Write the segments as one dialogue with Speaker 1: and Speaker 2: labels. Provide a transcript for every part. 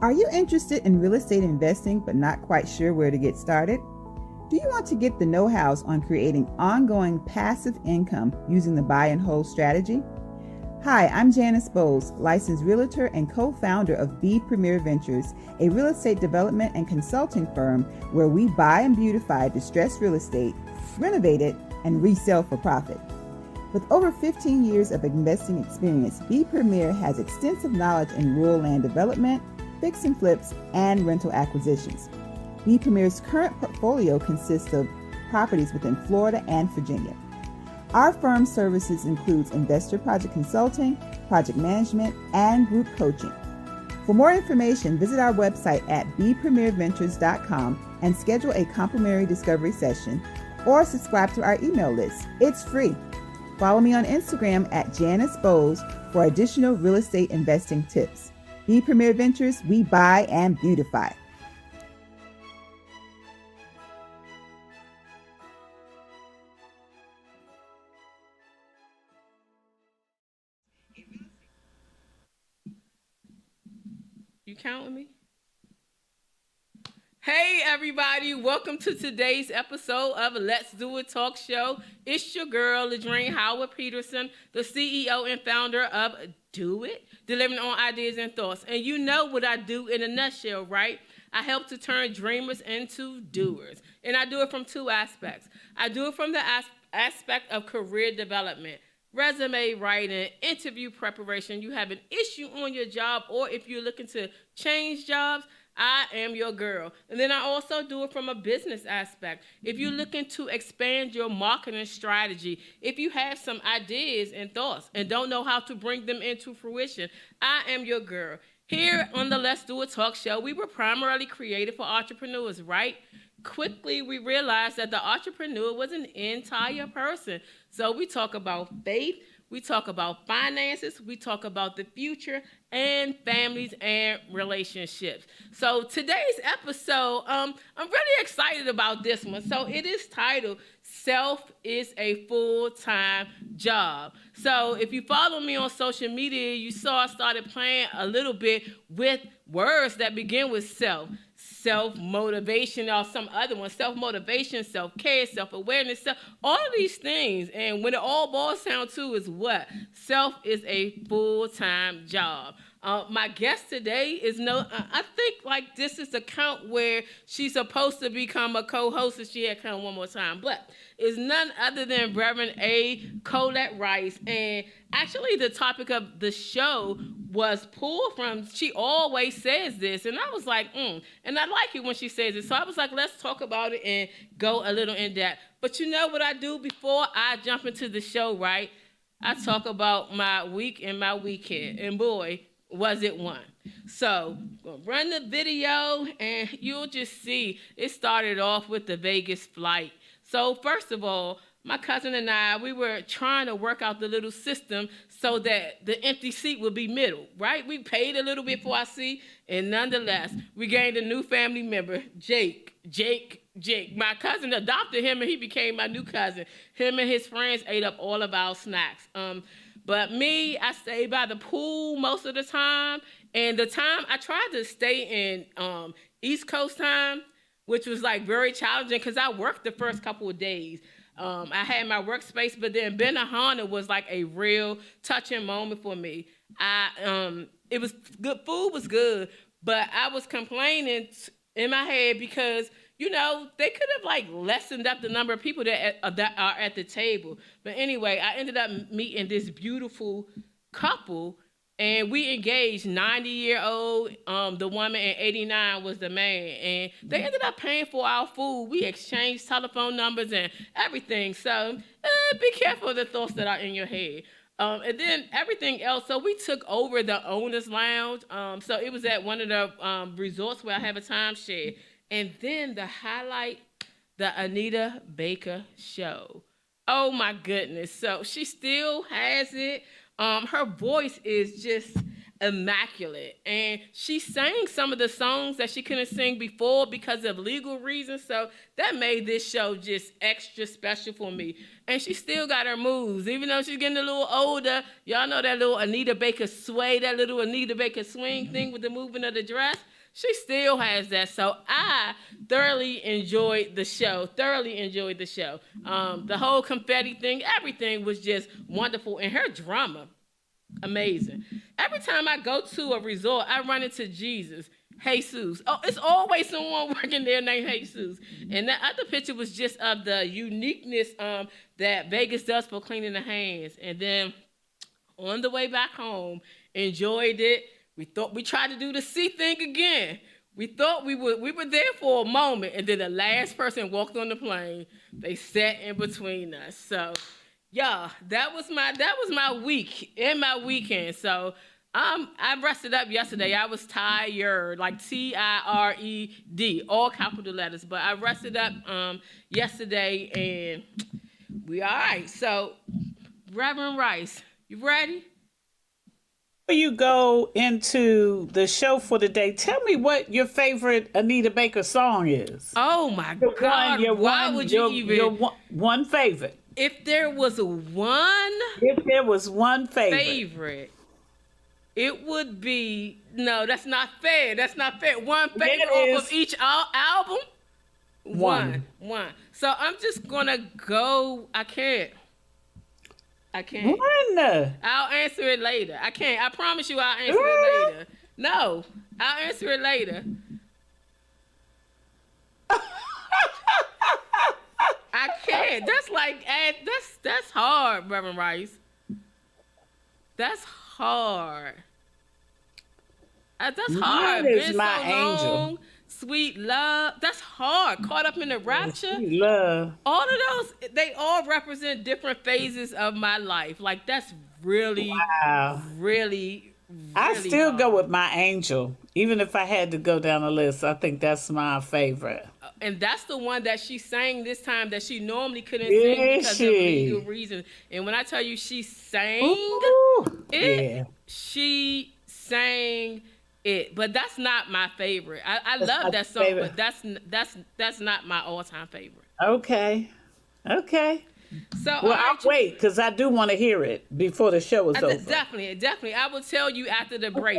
Speaker 1: Are you interested in real estate investing but not quite sure where to get started? Do you want to get the know-hows on creating ongoing passive income using the buy and hold strategy? Hi, I'm Janice Bowles, licensed realtor and co-founder of B Premier Ventures, a real estate development and consulting firm where we buy and beautify distressed real estate, renovate it, and resell for profit. With over 15 years of investing experience, B Premier has extensive knowledge in rural land development, fix and flips, and rental acquisitions. B Premier's current portfolio consists of properties within Florida and Virginia. Our firm's services includes investor project consulting, project management, and group coaching. For more information, visit our website at bpremierventures.com and schedule a complimentary discovery session or subscribe to our email list. It's free. Follow me on Instagram at Janice Bowles for additional real estate investing tips. B Premier Ventures, we buy and beautify.
Speaker 2: You counting me? Hey everybody, welcome to today's episode of Let's Do It Talk Show. It's your girl, Ladrine Howard Peterson, the CEO and founder of Do It, delivering on ideas and thoughts. And you know what I do in a nutshell, right? I help to turn dreamers into doers. And I do it from two aspects. I do it from the aspect of career development, resume writing, interview preparation. You have an issue on your job, or if you're looking to change jobs, I am your girl. And then I also do it from a business aspect. If you're looking to expand your marketing strategy, if you have some ideas and thoughts and don't know how to bring them into fruition, I am your girl. Here on the Let's Do It Talk Show, we were primarily created for entrepreneurs, right? Quickly, we realized that the entrepreneur was an entire person. So we talk about faith, we talk about finances, we talk about the future, and families and relationships. So today's episode, I'm really excited about this one. So it is titled, Self is a Full-Time Job. So if you follow me on social media, you saw I started playing a little bit with words that begin with self-motivation, or some other one, self-motivation, self-care, self-awareness, all of these things. And when it all boils down to is what? Self is a full-time job. My guest today is I think like this is the count where she's supposed to become a co-host if she had come one more time, but is none other than Reverend A. Colette Rice. And actually the topic of the show was pulled from, she always says this, and I was like, and I like it when she says it. So I was like, let's talk about it and go a little in depth. But you know what I do before I jump into the show, right? I talk about my week and my weekend, and boy, was it one. So, gonna run the video, and you'll just see it started off with the Vegas flight. So first of all, my cousin and I, we were trying to work out the little system so that the empty seat would be middle, right? We paid a little bit for our seat, and nonetheless, we gained a new family member, Jake. My cousin adopted him, and he became my new cousin. Him and his friends ate up all of our snacks. But me, I stayed by the pool most of the time, and the time I tried to stay in East Coast time, which was like very challenging because I worked the first couple of days. I had my workspace, but then Benihana was like a real touching moment for me. It was good, food was good, but I was complaining in my head because, you know, they could have like lessened up the number of people that are at the table. But anyway, I ended up meeting this beautiful couple, and we engaged, 90-year-old, the woman, and 89 was the man. And they ended up paying for our food. We exchanged telephone numbers and everything. So be careful of the thoughts that are in your head. And then everything else, so we took over the owner's lounge. So it was at one of the resorts where I have a timeshare. And then the highlight, the Anita Baker show. Oh my goodness. So she still has it. Her voice is just, immaculate. And she sang some of the songs that she couldn't sing before because of legal reasons. So that made this show just extra special for me. And she still got her moves, even though she's getting a little older. Y'all know that little Anita Baker sway, that little Anita Baker swing thing with the movement of the dress. She still has that. So I thoroughly enjoyed the show. The whole confetti thing, everything was just wonderful. And her drama, amazing. Every time I go to a resort, I run into Jesus. Jesus. Oh, it's always someone working there named Jesus. And that other picture was just of the uniqueness that Vegas does for cleaning the hands. And then on the way back home, enjoyed it. We tried to do the sea thing again. We thought we were there for a moment, and then the last person walked on the plane. They sat in between us. So, yeah, that was my week and my weekend. So, I rested up yesterday. I was tired, like TIRED, all capital letters. But I rested up yesterday, and we all right. So, Reverend Rice, you ready?
Speaker 3: Before you go into the show for the day, tell me what your favorite Anita Baker song is.
Speaker 2: Oh my God! Why would you even?
Speaker 3: Your one favorite.
Speaker 2: If there was one favorite, it would be no. That's not fair. One favorite off of each album. One. So I'm just gonna go. I can't.
Speaker 3: One.
Speaker 2: I'll answer it later. I can't. I promise you I'll answer it later. No, I'll answer it later. I can't. That's hard, Reverend Rice. That's hard. That's hard.
Speaker 3: Mine is
Speaker 2: Been
Speaker 3: my
Speaker 2: so
Speaker 3: angel.
Speaker 2: long. Sweet love. That's hard. Caught up in the rapture.
Speaker 3: Sweet love.
Speaker 2: All of those, they all represent different phases of my life. Like that's really, really
Speaker 3: I still
Speaker 2: hard.
Speaker 3: go with my angel. Even if I had to go down the list, I think that's my favorite.
Speaker 2: And that's the one that she sang this time that she normally couldn't sing because of legal reasons. And when I tell you she sang she sang it. But that's not my favorite. I love that song, favorite. But that's not my all-time favorite.
Speaker 3: Okay.
Speaker 2: So
Speaker 3: I'll wait because I do want to hear it before the show is over.
Speaker 2: Definitely. I will tell you after the break.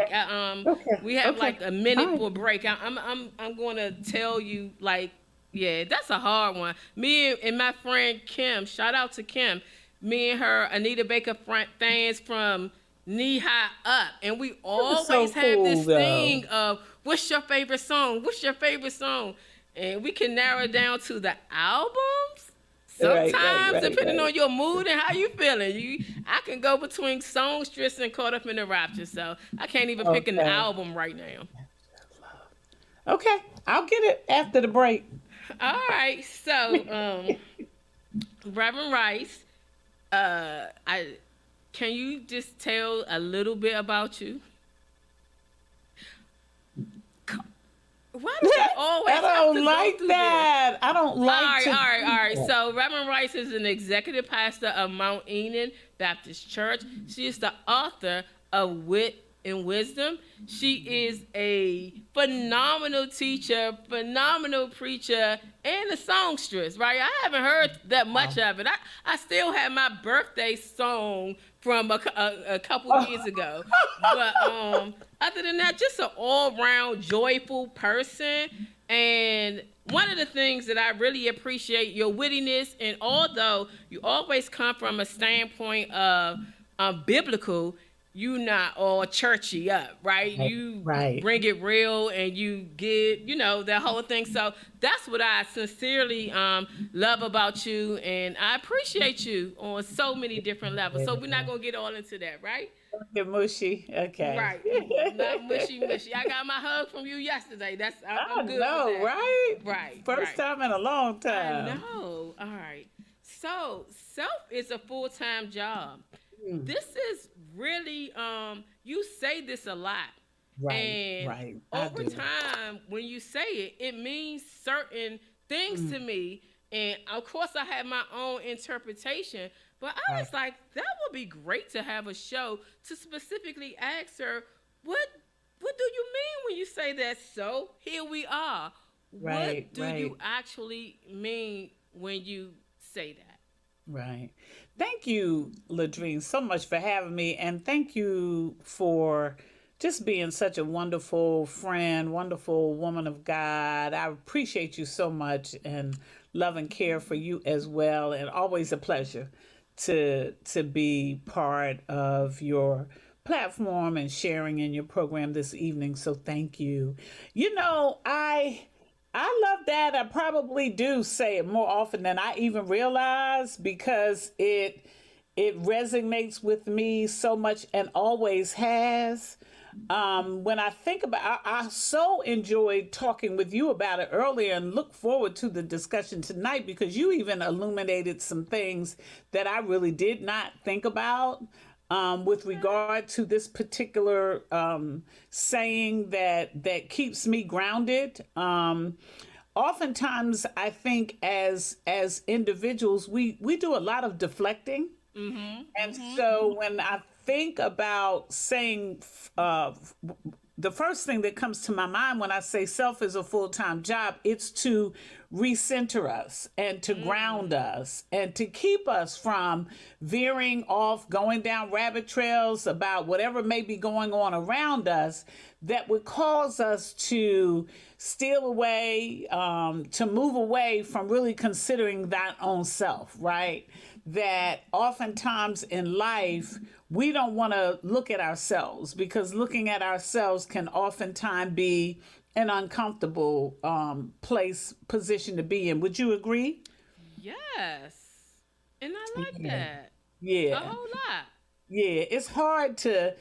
Speaker 2: We have like a minute for break. I'm going to tell you that's a hard one. Me and my friend Kim, shout out to Kim. Me and her, Anita Baker fans from knee high up, and we always have this thing of what's your favorite song? And we can narrow it down to the albums. Sometimes, depending on your mood and how you feeling, I can go between Songstress and Caught Up in the Rapture. So I can't even pick an album right now.
Speaker 3: Okay, I'll get it after the break.
Speaker 2: All right. So, Reverend Rice, can you just tell a little bit about you? Why do you always
Speaker 3: I don't like that. I don't like
Speaker 2: All right. So Reverend Rice is an executive pastor of Mount Enon Baptist Church. She is the author of Wit and Wisdom. She is a phenomenal teacher, phenomenal preacher, and a songstress, right? I haven't heard that much of it. I still have my birthday song from a couple years ago. But other than that, just an all-round joyful person. And one of the things that I really appreciate, your wittiness, and although you always come from a standpoint of biblical, you not all churchy up, right? You bring it real and you get, that whole thing. So that's what I sincerely love about you, and I appreciate you on so many different levels. So we're not going to get all into that, right?
Speaker 3: You're mushy. Okay.
Speaker 2: Right. Not mushy. I got my hug from you yesterday. I'm good with that.
Speaker 3: Right?
Speaker 2: Right.
Speaker 3: First time in a long time.
Speaker 2: I know. All right. So self is a full-time job. This is really, you say this a lot.
Speaker 3: Right.
Speaker 2: Over time, when you say it, it means certain things to me. And of course, I have my own interpretation. But I was like, that would be great to have a show to specifically ask her, What what do you mean when you say that? So here we are.
Speaker 3: Right,
Speaker 2: What do
Speaker 3: right.
Speaker 2: you actually mean when you say that?
Speaker 3: Right. Thank you, Ladrine, so much for having me. And thank you for just being such a wonderful friend, wonderful woman of God. I appreciate you so much and love and care for you as well. And always a pleasure to be part of your platform and sharing in your program this evening. So thank you. I love that. I probably do say it more often than I even realize because it resonates with me so much and always has. When I think about, I so enjoyed talking with you about it earlier, and look forward to the discussion tonight because you even illuminated some things that I really did not think about. With regard to this particular saying that keeps me grounded. Oftentimes, I think as individuals, we do a lot of deflecting, and so when I think about saying, the first thing that comes to my mind when I say self is a full time job, it's to recenter us and to ground us and to keep us from veering off, going down rabbit trails about whatever may be going on around us that would cause us to steal away, to move away from really considering that own self, right? That oftentimes in life, we don't want to look at ourselves because looking at ourselves can oftentimes be an uncomfortable position to be in. Would you agree?
Speaker 2: Yes. And I like
Speaker 3: Yeah.
Speaker 2: that. A
Speaker 3: Yeah.
Speaker 2: whole lot.
Speaker 3: Yeah, it's hard to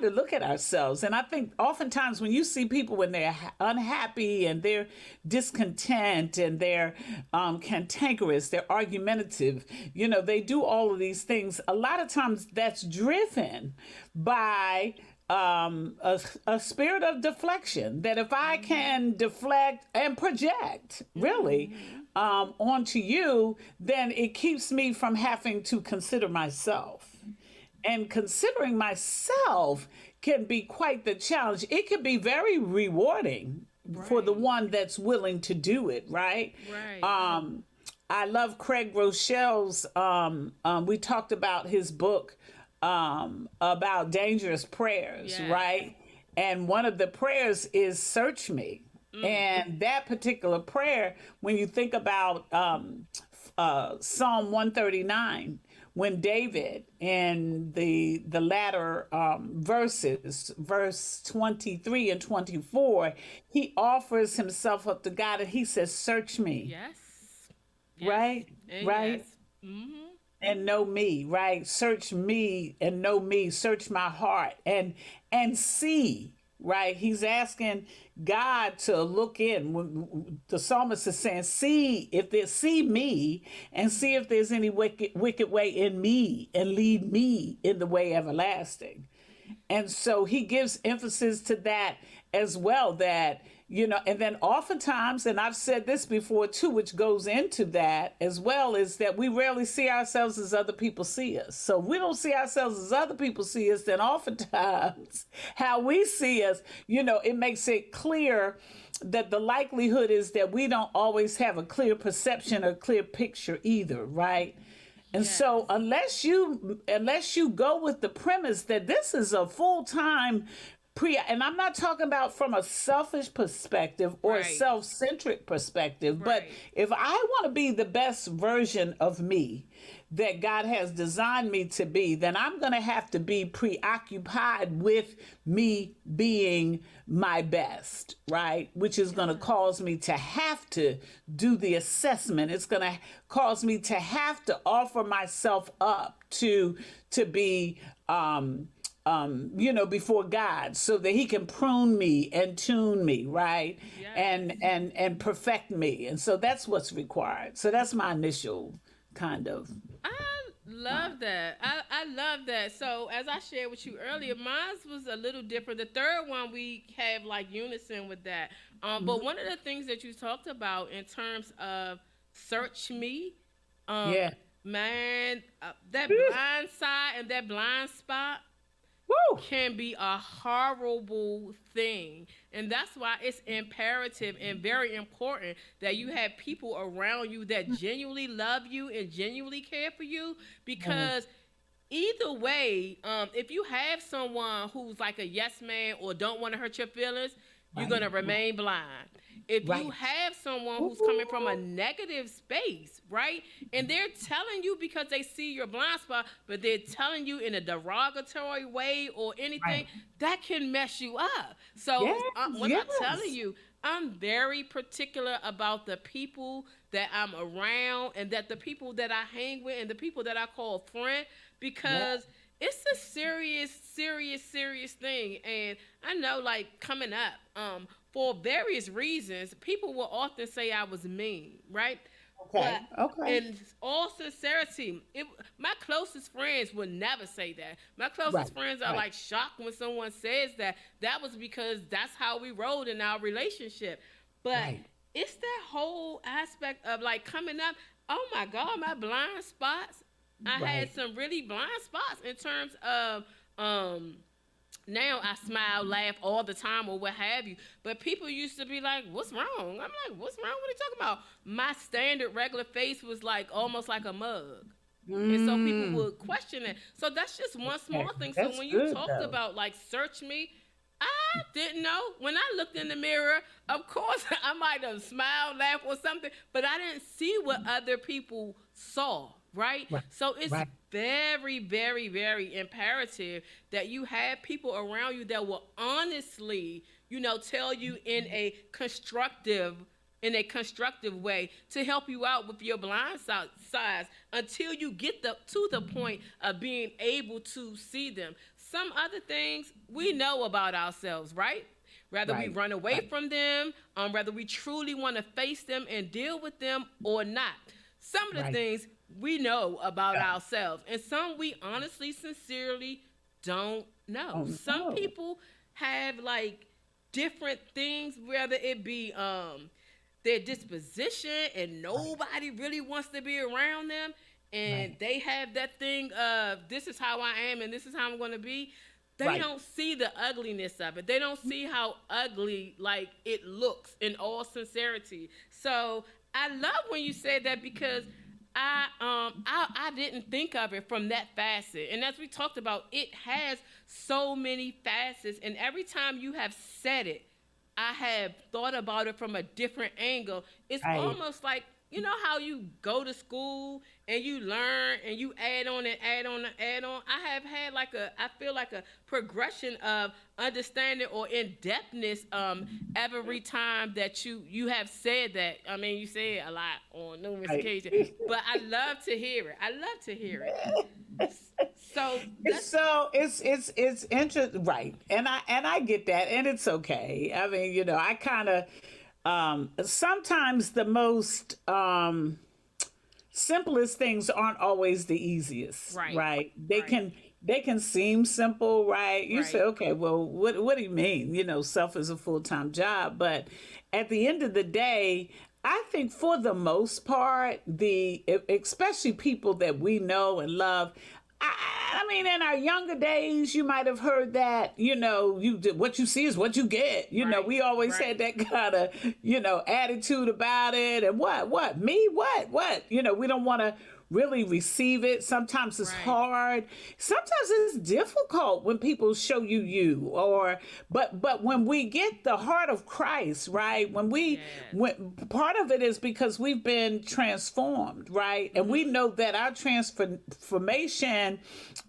Speaker 3: look at ourselves. And I think oftentimes when you see people when they're unhappy and they're discontent and they're cantankerous, they're argumentative, they do all of these things. A lot of times that's driven by a spirit of deflection, that if I can deflect and project really onto you, then it keeps me from having to consider myself. And considering myself can be quite the challenge. It can be very rewarding for the
Speaker 2: Right.
Speaker 3: one that's willing to do it, right?
Speaker 2: Right.
Speaker 3: I love Craig Rochelle's. We talked about his book about dangerous prayers,
Speaker 2: Yes.
Speaker 3: right? And one of the prayers is "Search me," and that particular prayer, when you think about Psalm 139, when David in the latter verses, verse 23 and 24, he offers himself up to God and he says, "Search me,"
Speaker 2: Yes. Yes.
Speaker 3: right?
Speaker 2: And
Speaker 3: Right?
Speaker 2: yes. Mm-hmm.
Speaker 3: And know me, right? Search me and know me, search my heart and see, right? He's asking God to look in. The psalmist is saying, see me and see if there's any wicked way in me and lead me in the way everlasting. And so he gives emphasis to that as well, that, and then oftentimes, and I've said this before too, which goes into that as well, is that we rarely see ourselves as other people see us. So if we don't see ourselves as other people see us, then oftentimes how we see us, it makes it clear that the likelihood is that we don't always have a clear perception or clear picture either, right? And so
Speaker 2: Yes.
Speaker 3: unless you go with the premise that this is a full-time and I'm not talking about from a selfish perspective or a
Speaker 2: Right.
Speaker 3: self-centric perspective, but
Speaker 2: Right.
Speaker 3: if I want to be the best version of me that God has designed me to be, then I'm going to have to be preoccupied with me being my best, right? Which is going to cause me to have to do the assessment. It's going to cause me to have to offer myself up to be before God, so that He can prune me and tune me, right,
Speaker 2: Yes.
Speaker 3: and perfect me, and so that's what's required. So that's my initial kind of.
Speaker 2: I love that. I love that. So as I shared with you earlier, mine was a little different. The third one we have like unison with that. But one of the things that you talked about in terms of search me, um,
Speaker 3: Yeah.
Speaker 2: man, that blind side and that blind spot.
Speaker 3: Woo!
Speaker 2: can be a horrible thing. And that's why it's imperative and very important that you have people around you that genuinely love you and genuinely care for you. Because either way, if you have someone who's like a yes man or don't want to hurt your feelings, you're going to remain blind. If you have someone who's coming from a negative space, right, and they're telling you because they see your blind spot, but they're telling you in a derogatory way or anything, that can mess you up. So I'm telling you, I'm very particular about the people that I'm around and that the people that I hang with and the people that I call friend, because it's a serious thing. And I know, like, coming up, for various reasons, people will often say I was mean, right?
Speaker 3: Okay.
Speaker 2: In all sincerity, my closest friends would never say that. My closest friends are like shocked when someone says that. That was because that's how we rolled in our relationship. But it's that whole aspect of like coming up. Oh my God, my blind spots. I had some really blind spots in terms of now I smile, laugh all the time or what have you. But people used to be like, what's wrong? I'm like, what's wrong? What are you talking about? My standard regular face was like almost like a mug. And so people would question it. So that's just one small thing. So when you talked about like search me, I didn't know. When I looked in the mirror, of course I might have smiled, laughed or something, but I didn't see what other people saw. Right? So it's very, very, very imperative that you have people around you that will honestly, tell you in a constructive way to help you out with your blind sides until you get to the point of being able to see them. Some other things we know about ourselves, right? Whether we run away from them, whether we truly want to face them and deal with them or not. Some of the things we know about ourselves, and some we honestly, sincerely don't know. Some people have like different things, whether it be their disposition and nobody really wants to be around them, and they have that thing of this is how I am and this is how I'm going to be. They don't see the ugliness of it. They don't see how ugly like it looks in all sincerity. So I love when you said that because I didn't think of it from that facet. And as we talked about, it has so many facets. And every time you have said it, I have thought about it from a different angle. It's almost like, you know how you go to school and you learn and you add on and add on and add on? I have had I feel like a progression of understanding or in-depthness every time that you have said that. I mean, you say it a lot on numerous occasions, but I love to hear it. So
Speaker 3: it's interesting, right? And I get that, and it's okay. I mean, I kind of sometimes the most simplest things aren't always the easiest, right? They can seem simple, right? You say, okay, well, what do you mean? Self is a full-time job, but at the end of the day, I think for the most part, especially people that we know and love, I mean, in our younger days, you might have heard that, what you see is what you get. We always had that kind of, attitude about it. And what, me, what? We don't want to really receive it. Sometimes it's hard. Sometimes it's difficult when people show you but when we get the heart of Christ, right? When part of it is because we've been transformed, right? And we know that our transformation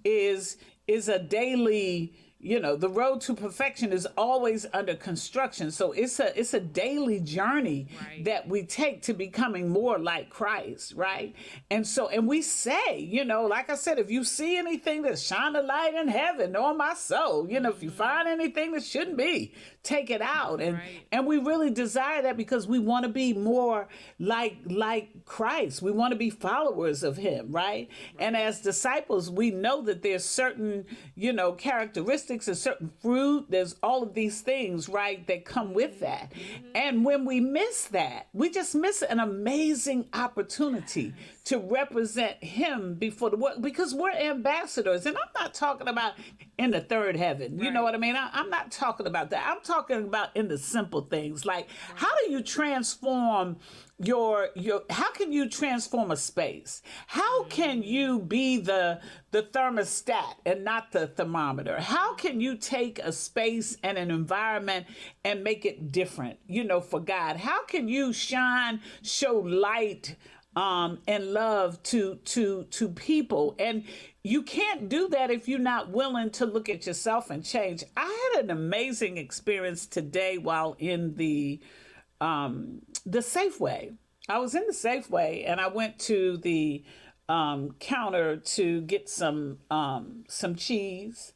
Speaker 3: is a daily, the road to perfection is always under construction. So it's a daily journey that we take to becoming more like Christ, right? And we say, like I said, if you see anything that shine a light in heaven on my soul, if you find anything that shouldn't be, take it out. And we really desire that because we want to be more like Christ. We want to be followers of him, right? And as disciples, we know that there's certain, characteristics a certain fruit. There's all of these things, right, that come with that. And when we miss that, we just miss an amazing opportunity to represent him before the world, because we're ambassadors. And I'm not talking about in the third heaven. You know what I mean? I'm not talking about that. I'm talking about in the simple things. Like, how do you transform how can you transform a space? How can you be the thermostat and not the thermometer? How can you take a space and an environment and make it different, for God? How can you show light and love to people? And you can't do that if you're not willing to look at yourself and change. I had an amazing experience today while in the Safeway. I was in the Safeway and I went to the counter to get some cheese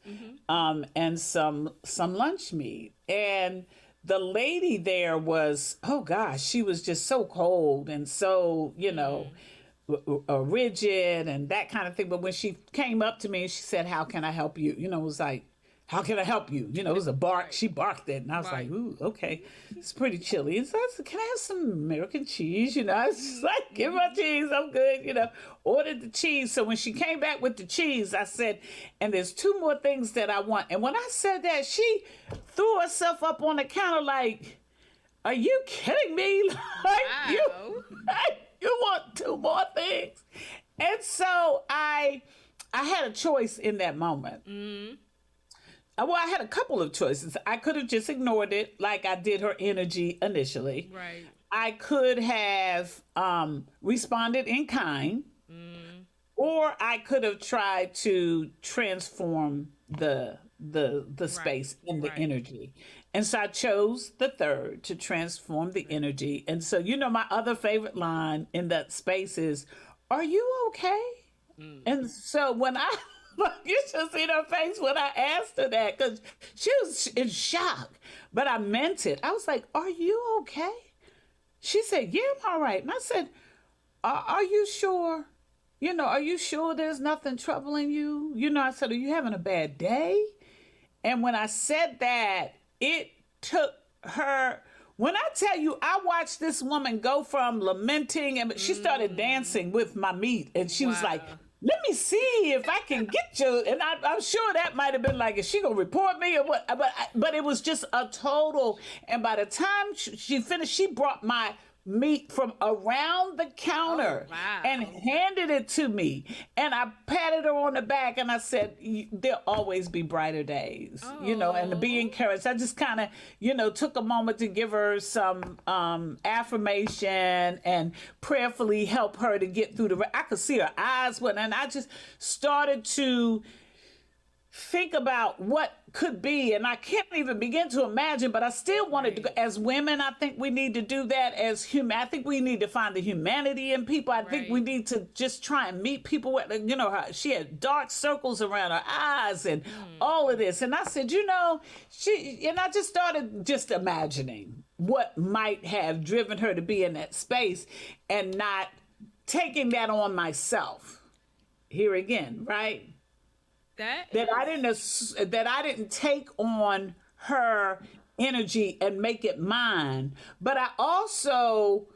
Speaker 3: and some lunch meat. And the lady there was, oh gosh, she was just so cold and so, rigid and that kind of thing. But when she came up to me and she said, "How can I help you?" It was like, "How can I help you?" It was a bark. She barked it. And I was like, "Ooh, okay. It's pretty chilly." And so I said, "Can I have some American cheese?" I was just like, "Give my cheese. I'm good." Ordered the cheese. So when she came back with the cheese, I said, "And there's 2 more things that I want." And when I said that, she threw herself up on the counter like, "Are you kidding me?" You want 2 more things? And so I had a choice in that moment. Well, I had a couple of choices. I could have just ignored it like I did her energy initially.
Speaker 2: Right.
Speaker 3: I could have responded in kind, or I could have tried to transform the space and the energy. And so I chose the third, to transform the energy. And so, my other favorite line in that space is, "Are you okay?" And so when you should see her face when I asked her that, because she was in shock, but I meant it. I was like, "Are you okay?" She said, "Yeah, I'm all right." And I said, are you sure? Are you sure there's nothing troubling you? I said, "Are you having a bad day?" And when I said that, it took her. When I tell you, I watched this woman go from lamenting, and she started dancing with my meat, and she was like, "Let me see if I can get you." And I'm sure that might have been like, "Is she gonna report me or what?" But it was just a total. And by the time she finished, she brought my meat from around the counter and handed it to me. And I patted her on the back and I said, "There'll always be brighter days," and to be encouraged. I just kind of, took a moment to give her some affirmation and prayerfully help her to get through I could see her eyes and I just started to think about what could be, and I can't even begin to imagine, but I still wanted to go. As women, I think we need to do that. As human, I think we need to find the humanity in people. I think we need to just try and meet people where, she had dark circles around her eyes and all of this. And I said, and I just started just imagining what might have driven her to be in that space and not taking that on myself. Here again, right? That I didn't take on her energy and make it mine, but I also,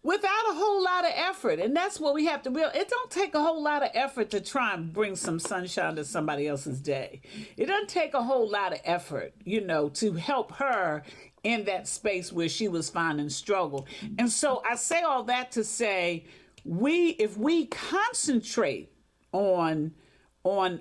Speaker 3: without a whole lot of effort, and that's what we have to realize. It don't take a whole lot of effort to try and bring some sunshine to somebody else's day. It doesn't take a whole lot of effort, to help her in that space where she was finding struggle. And so I say all that to say, if we concentrate on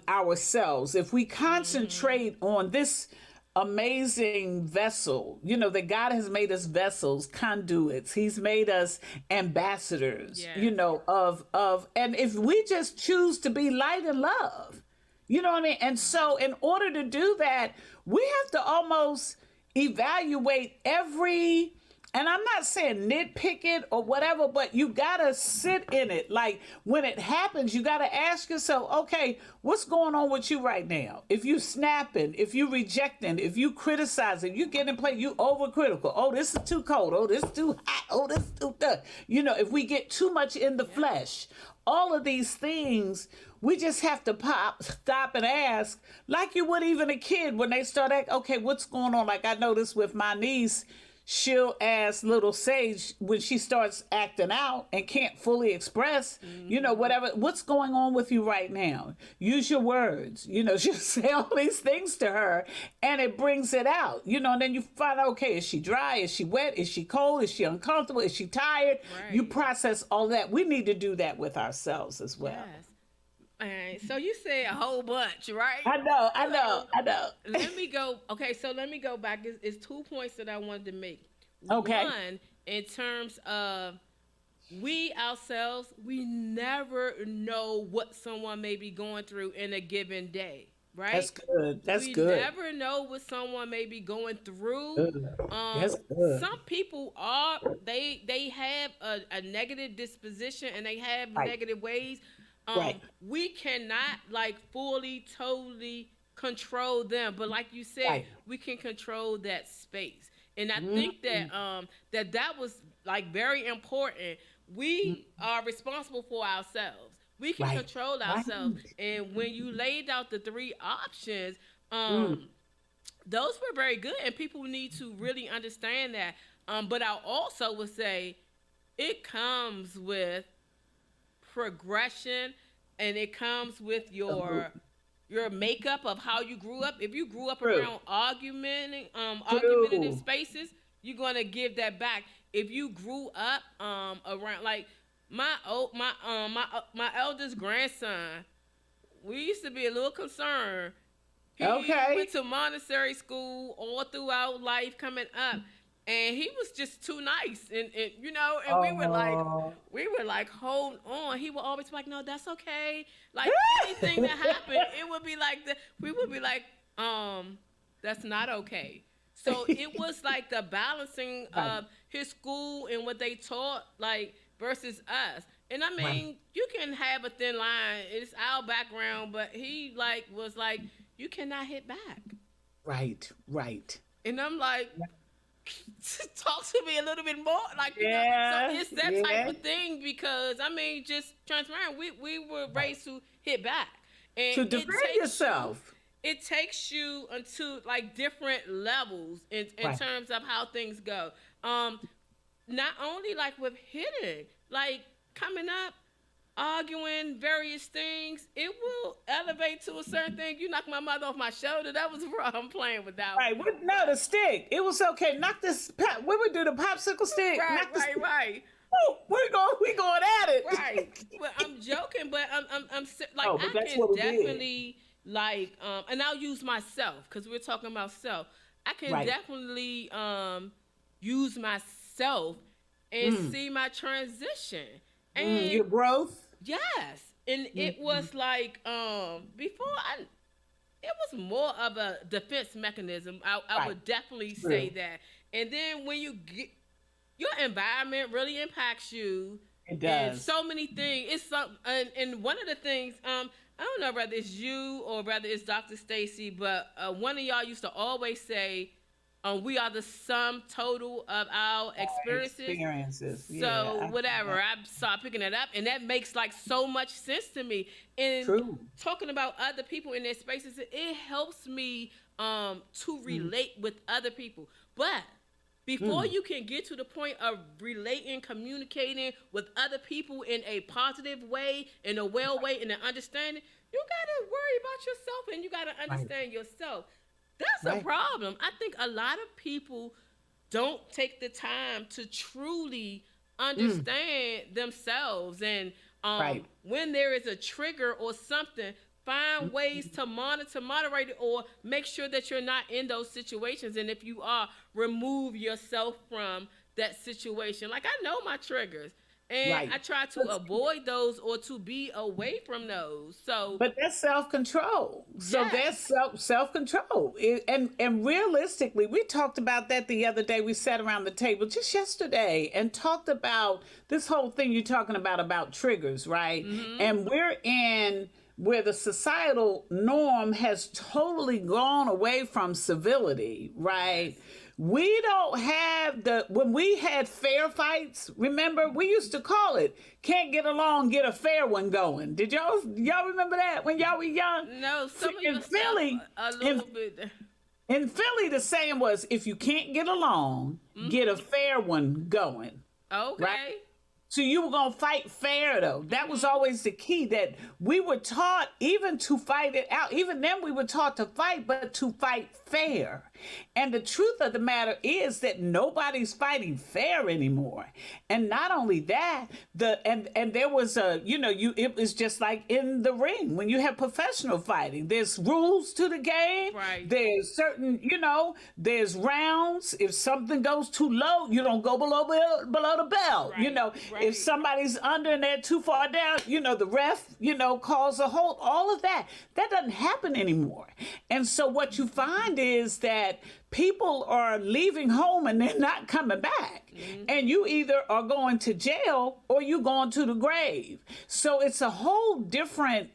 Speaker 3: ourselves, if we concentrate on this amazing vessel, that God has made us vessels, conduits. He's made us ambassadors, and if we just choose to be light and love, what I mean? And so in order to do that, we have to almost evaluate every and I'm not saying nitpick it or whatever, but you gotta sit in it. Like when it happens, you gotta ask yourself, okay, what's going on with you right now? If you snapping, if you rejecting, if you criticizing, you getting play, you overcritical. Oh, this is too cold. Oh, this is too hot. Oh, this is too tough. You know, if we get too much in the flesh, all of these things, we just have to stop and ask, like you would even a kid when they start acting, okay, what's going on? Like I noticed with my niece, she'll ask little Sage when she starts acting out and can't fully express, you know, whatever, what's going on with you right now? Use your words. You know, she'll say all these things to her and it brings it out, you know, and then you find out, okay, is she dry? Is she wet? Is she cold? Is she uncomfortable? Is she tired?
Speaker 2: Right.
Speaker 3: You process all that. We need to do that with ourselves as well.
Speaker 2: Yes. All right, so you said a whole bunch, right?
Speaker 3: I know.
Speaker 2: Let me go. Okay, so let me go back. It's 2 points that I wanted to make.
Speaker 3: Okay.
Speaker 2: One, in terms of we ourselves, we never know what someone may be going through in a given day, right?
Speaker 3: That's good. That's
Speaker 2: we
Speaker 3: good.
Speaker 2: never know what someone may be going through.
Speaker 3: That's good.
Speaker 2: Some people are they have a negative disposition and they have
Speaker 3: Right.
Speaker 2: negative ways.
Speaker 3: Right.
Speaker 2: We cannot like fully, totally control them, but like you said,
Speaker 3: Right.
Speaker 2: we can control that space. And I think that that was like very important. We are responsible for ourselves. We can
Speaker 3: Right.
Speaker 2: control
Speaker 3: Right.
Speaker 2: ourselves. And when you laid out the 3 options, those were very good, and people need to really understand that. But I also would say it comes with progression, and it comes with your makeup of how you grew up. If you grew up
Speaker 3: True.
Speaker 2: around argumentative spaces, you're gonna give that back. If you grew up around like my eldest grandson, we used to be a little concerned. He went to Montessori school all throughout life coming up, and he was just too nice, and you know, and we were like, hold on. He would always be like, no, that's okay. Like anything that happened, it would be like we would be like, that's not okay. So it was like the balancing of his school and what they taught, like versus us. And I mean, you can have a thin line. It's our background, but he like was like, you cannot hit back.
Speaker 3: Right.
Speaker 2: And I'm like, talk to me a little bit more, like you know. So it's that type of thing, because I mean, just transparent. We were raised to hit back and
Speaker 3: To defend yourself.
Speaker 2: It takes you into like different levels in terms of how things go. Not only like with hitting, like coming up, arguing various things, it will elevate to a certain thing. You knocked my mother off my shoulder. That was wrong. I'm playing with that.
Speaker 3: Right. No, the stick. It was okay. Knock this. We would do the popsicle stick.
Speaker 2: Right.
Speaker 3: Oh, we going at it.
Speaker 2: Right. But I'm joking. But I'm like,
Speaker 3: Oh, but
Speaker 2: I
Speaker 3: that's
Speaker 2: can
Speaker 3: what we did.
Speaker 2: definitely like and I'll use myself because we're talking about self. I can definitely use myself and see my transition and
Speaker 3: Your growth.
Speaker 2: yes. And it was like before it was more of a defense mechanism. I would definitely say that. And then when you get your environment really impacts you.
Speaker 3: It does.
Speaker 2: And so many things. It's some and one of the things I don't know whether it's you or whether it's Dr. Stacy, but one of y'all used to always say, we are the sum total of our experiences. So whatever, I started picking it up, and that makes like so much sense to me. And talking about other people in their spaces, it helps me to relate with other people. But before you can get to the point of relating, communicating with other people in a positive way, in a well way, in an understanding, you gotta worry about yourself and you gotta understand yourself. That's a problem. I think a lot of people don't take the time to truly understand themselves. And when there is a trigger or something, find ways to moderate it, or make sure that you're not in those situations. And if you are, remove yourself from that situation. Like, I know my triggers. And
Speaker 3: Right.
Speaker 2: I try to avoid those or to be away from those. So,
Speaker 3: But that's self control. So
Speaker 2: yes.
Speaker 3: that's self control. And realistically, we talked about that the other day. We sat around the table just yesterday and talked about this whole thing you're talking about triggers, right? And we're in where the societal norm has totally gone away from civility, right? We don't have when we had fair fights, remember, we used to call it, can't get along, get a fair one going. Did y'all remember that when y'all were young?
Speaker 2: No, some of
Speaker 3: In
Speaker 2: your
Speaker 3: Philly,
Speaker 2: stuff a little bit.
Speaker 3: in Philly, the saying was, if you can't get along, get a fair one going.
Speaker 2: Okay.
Speaker 3: Right? So you were going to fight fair, though. That was always the key, that we were taught even to fight it out. Even then we were taught to fight, but to fight fair. And the truth of the matter is that nobody's fighting fair anymore. And not only that, and there was it was just like in the ring when you have professional fighting. There's rules to the game.
Speaker 2: Right.
Speaker 3: There's certain, there's rounds. If something goes too low, you don't go below the bell.
Speaker 2: Right.
Speaker 3: If somebody's under and they're too far down, the ref, calls a hold. All of that. That doesn't happen anymore. And so what you find is that people are leaving home and they're not coming back. And you either are going to jail or you going to the grave. So it's a whole different,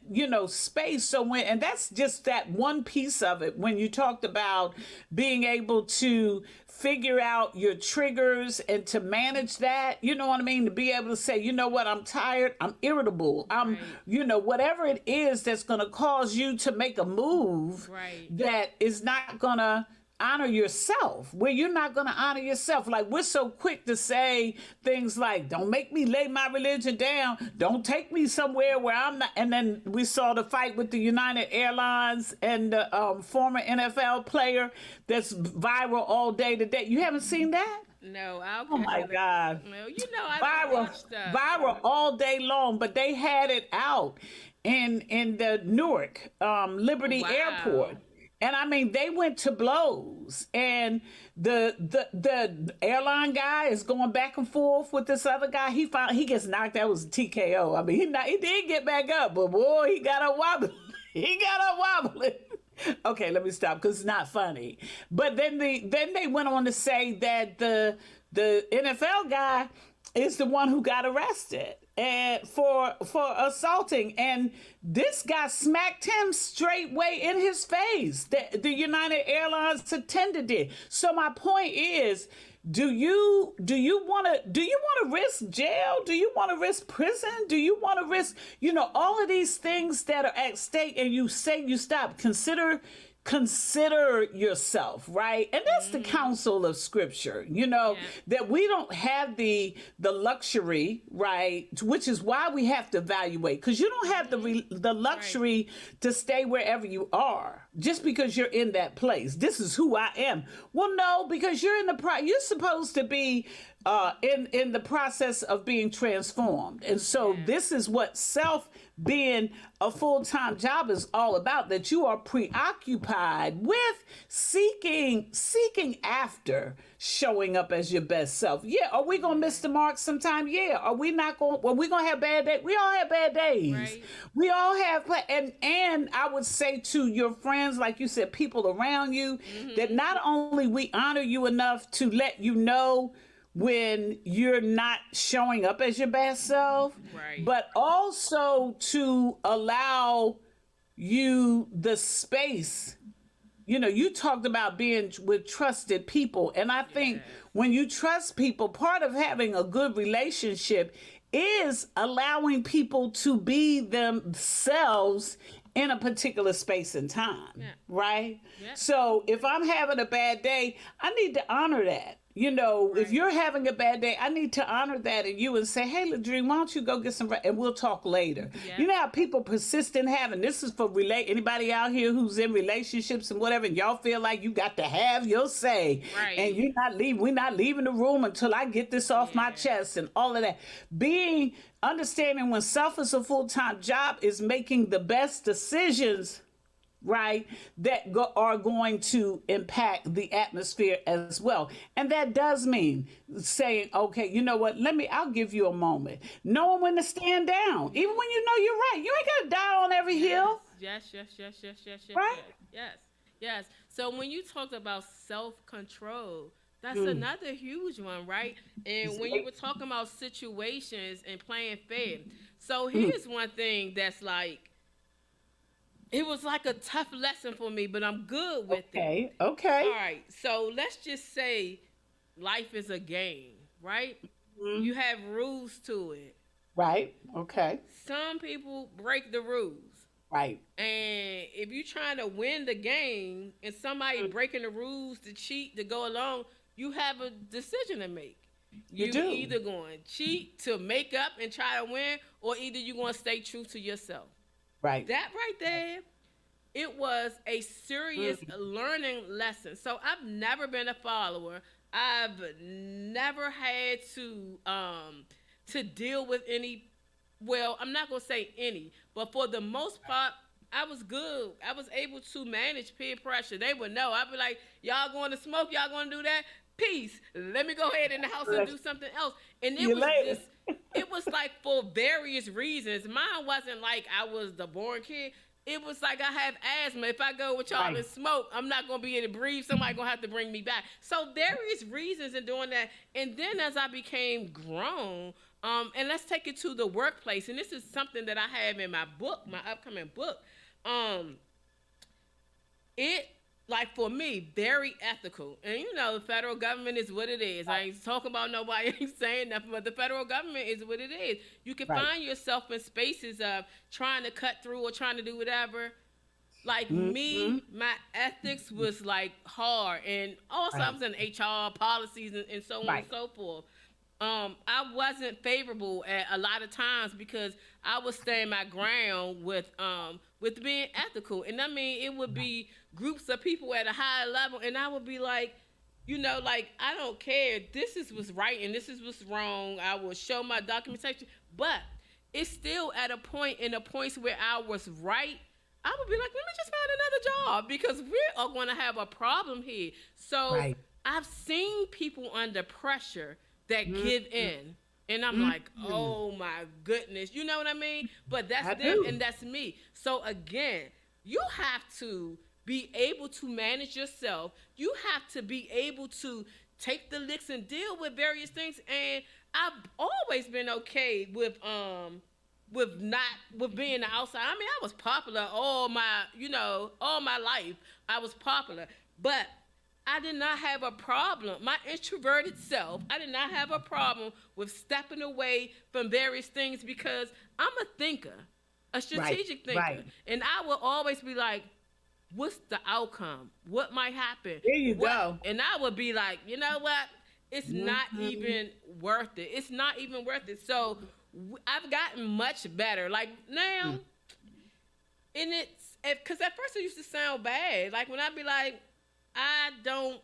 Speaker 3: space. So and that's just that one piece of it. When you talked about being able to figure out your triggers and to manage that, you know what I mean? To be able to say, you know what, I'm tired, I'm irritable, I'm, whatever it is that's going to cause you to make a move that is not going to honor yourself, where you're not going to honor yourself. Like, we're so quick to say things like, don't make me lay my religion down, don't take me somewhere where I'm not. And then we saw the fight with the United Airlines and the former NFL player that's viral all day today. You haven't seen that?
Speaker 2: No, I'll
Speaker 3: Oh my God.
Speaker 2: No, I watch stuff.
Speaker 3: Viral all day long, but they had it out in the Newark Liberty Airport. And I mean, they went to blows, and the airline guy is going back and forth with this other guy. He gets knocked out. It was a TKO. I mean, he did get back up, but boy, he got up wobbling. He got up wobbling. Okay, let me stop because it's not funny. But then they went on to say that the NFL guy is the one who got arrested and for assaulting, and this guy smacked him straightway in his face. The United Airlines attendant did. So my point is, do you want to risk jail? Do you want to risk prison? Do you want to risk all of these things that are at stake? And you say you stop. Consider yourself, right? And that's the counsel of Scripture, that we don't have the luxury, right? Which is why we have to evaluate, because you don't have the luxury to stay wherever you are just because you're in that place. This is who I am. Well, no, because you're you're supposed to be in the process of being transformed. And so this is what being a full-time job is all about, that you are preoccupied with seeking after showing up as your best self. Yeah, are we going to miss the mark sometime? Yeah. Are we not going, well, we going to have bad days? We all have bad days.
Speaker 2: Right.
Speaker 3: We all have, and I would say to your friends, like you said, people around you, that not only we honor you enough to let you know when you're not showing up as your best self, but also to allow you the space. You talked about being with trusted people. And I think when you trust people, part of having a good relationship is allowing people to be themselves in a particular space and time, right? Yeah. So if I'm having a bad day, I need to honor that. If you're having a bad day, I need to honor that in you and say, hey, Ladrine, why don't you go get some rest, and we'll talk later. Yeah. You know how people persist in having, this is for anybody out here who's in relationships and whatever, and y'all feel like you got to have your say. Right. And we're not leaving the room until I get this off my chest and all of that. Understanding when self is a full-time job is making the best decisions right, that are going to impact the atmosphere as well. And that does mean saying, okay, you know what, I'll give you a moment. Knowing when to stand down, even when you know you're right. You ain't got to die on every hill.
Speaker 2: Yes, yes, yes, yes, yes, yes,
Speaker 3: Right?
Speaker 2: yes, yes. So when you talked about self-control, that's another huge one, right? And when you were talking about situations and playing fair, so here's one thing that's like, it was like a tough lesson for me, but I'm good with it.
Speaker 3: Okay.
Speaker 2: All right. So let's just say life is a game, right? You have rules to it.
Speaker 3: Right. Okay.
Speaker 2: Some people break the rules.
Speaker 3: Right.
Speaker 2: And if you're trying to win the game and somebody breaking the rules to cheat to go along, you have a decision to make.
Speaker 3: You do.
Speaker 2: Either going to cheat to make up and try to win, or either you're going to stay true to yourself.
Speaker 3: Right.
Speaker 2: That right there, it was a serious learning lesson. So I've never been a follower. I've never had to deal with any. Well, I'm not gonna say any, but for the most part, I was good. I was able to manage peer pressure. They would know. I'd be like, "Y'all going to smoke? Y'all going to do that? Peace. Let me go ahead in the house and do something else." And it was just, it was like for various reasons. Mine wasn't like I was the boring kid. It was like I have asthma. If I go with y'all and smoke, I'm not going to be able to breathe. Somebody going to have to bring me back. So various reasons in doing that. And then as I became grown, and let's take it to the workplace. And this is something that I have in my book, my upcoming book. It, like for me, very ethical. And you know, the federal government is what it is. I ain't talking about nobody, ain't saying nothing, but the federal government is what it is. You can find yourself in spaces of trying to cut through or trying to do whatever. Like me, my ethics was like hard. And also I was in HR policies and so on and so forth. I wasn't favorable at a lot of times because I was staying my ground with being ethical. And I mean, it would be groups of people at a high level, and I would be like, you know, like, I don't care. This is what's right and this is what's wrong. I will show my documentation. But it's still at a point, in the points where I was right, I would be like, let me just find another job because we are going to have a problem here. So I've seen people under pressure that give in. And I'm like, oh my goodness. You know what I mean? But that's them and that's me. So again, you have to be able to manage yourself. You have to be able to take the licks and deal with various things. And I've always been okay with being the outside. I mean, I was popular all my life. I was popular. But I did not have a problem. My introverted self, I did not have a problem with stepping away from various things because I'm a thinker, a strategic thinker. And I will always be like, what's the outcome? What might happen?
Speaker 3: There you go.
Speaker 2: And I would be like, you know what? It's not even worth it. It's not even worth it. So I've gotten much better. Like now, and it's, because at first it used to sound bad. Like when I'd be like, I don't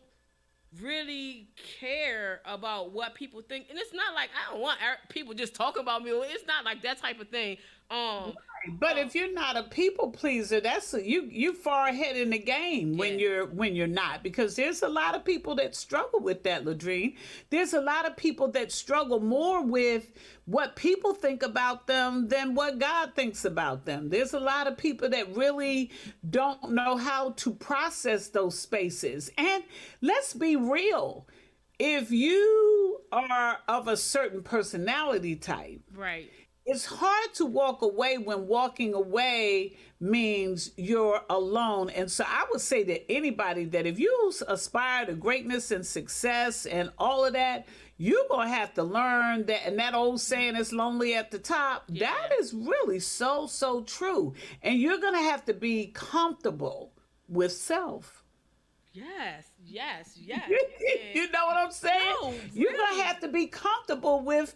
Speaker 2: really care about what people think. And it's not like I don't want people just talking about me. It's not like that type of thing.
Speaker 3: But if you're not a people pleaser, that's you far ahead in the game when you're not, because there's a lot of people that struggle with that, Ladrine. There's a lot of people that struggle more with what people think about them than what God thinks about them. There's a lot of people that really don't know how to process those spaces. And let's be real. If you are of a certain personality type,
Speaker 2: right,
Speaker 3: it's hard to walk away when walking away means you're alone. And so I would say to anybody that if you aspire to greatness and success and all of that, you're going to have to learn that. And that old saying, it's lonely at the top, that is really so, so true. And you're going to have to be comfortable with self.
Speaker 2: Yes.
Speaker 3: You know what I'm saying?
Speaker 2: No,
Speaker 3: you're going to have to be comfortable with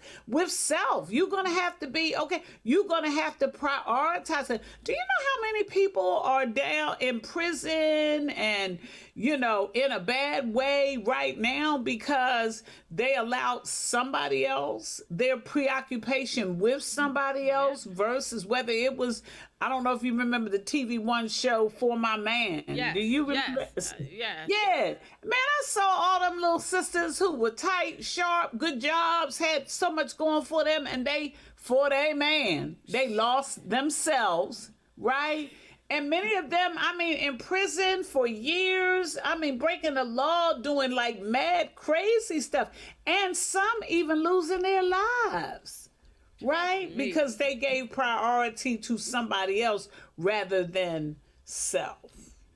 Speaker 3: self. You're going to have to be, okay, you're going to have to prioritize it. Do you know how many people are down in prison and, in a bad way right now because they allowed somebody else, their preoccupation with somebody else versus whether it was, I don't know if you remember the TV1 show For My Man. Do
Speaker 2: Yes,
Speaker 3: you
Speaker 2: yes,
Speaker 3: remember?
Speaker 2: yes.
Speaker 3: Yeah, man, I saw all them little sisters who were tight, sharp, good jobs, had so much going for them, and they, for their man, they lost themselves, right? And many of them, I mean, in prison for years, I mean, breaking the law, doing like mad, crazy stuff, and some even losing their lives, right? Because they gave priority to somebody else rather than self.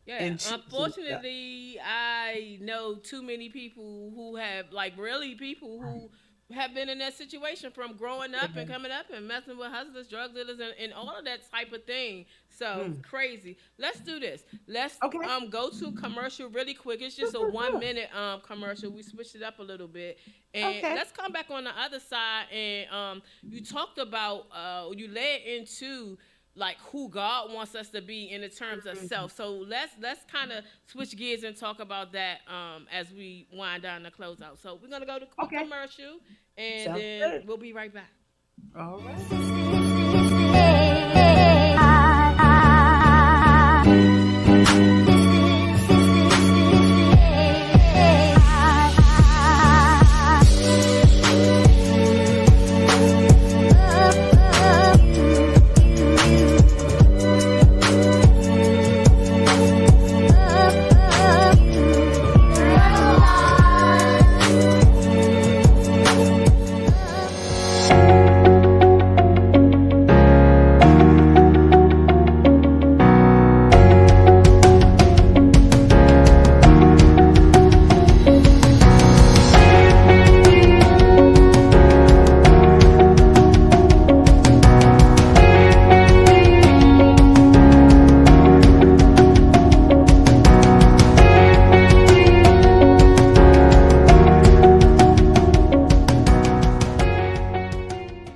Speaker 2: Yeah, unfortunately, I know too many people who have, like, really people who have been in that situation from growing up and coming up and messing with hustlers, drug dealers, and all of that type of thing. So crazy. Let's do this. Let's go to commercial really quick. It's just a 1 minute commercial. We switched it up a little bit, and let's come back on the other side. And you talked about you led into like who God wants us to be in the terms of self. So let's kind of switch gears and talk about that as we wind down the closeout. So we're gonna go to quick commercial, and
Speaker 3: Sounds
Speaker 2: then
Speaker 3: good.
Speaker 2: we'll be right back.
Speaker 3: All right.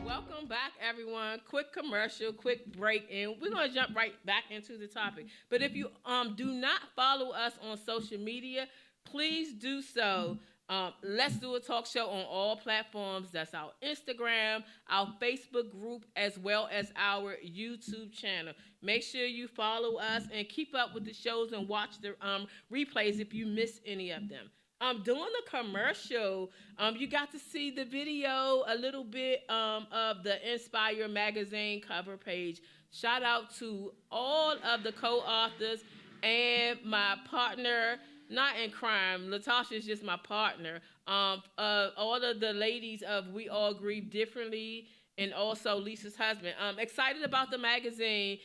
Speaker 2: Welcome back, everyone. Quick commercial, quick break, and we're gonna jump right back into the topic. But if you do not follow us on social media, please do so. Let's do a talk show on all platforms. That's our Instagram, our Facebook group, as well as our YouTube channel. Make sure you follow us and keep up with the shows and watch the replays if you miss any of them. During the commercial, you got to see the video, a little bit of the Inspire magazine cover page. Shout out to all of the co-authors and my partner, not in crime. Latasha is just my partner. All of the ladies of We All Grieve Differently, and also Lisa's husband. Excited about the magazine.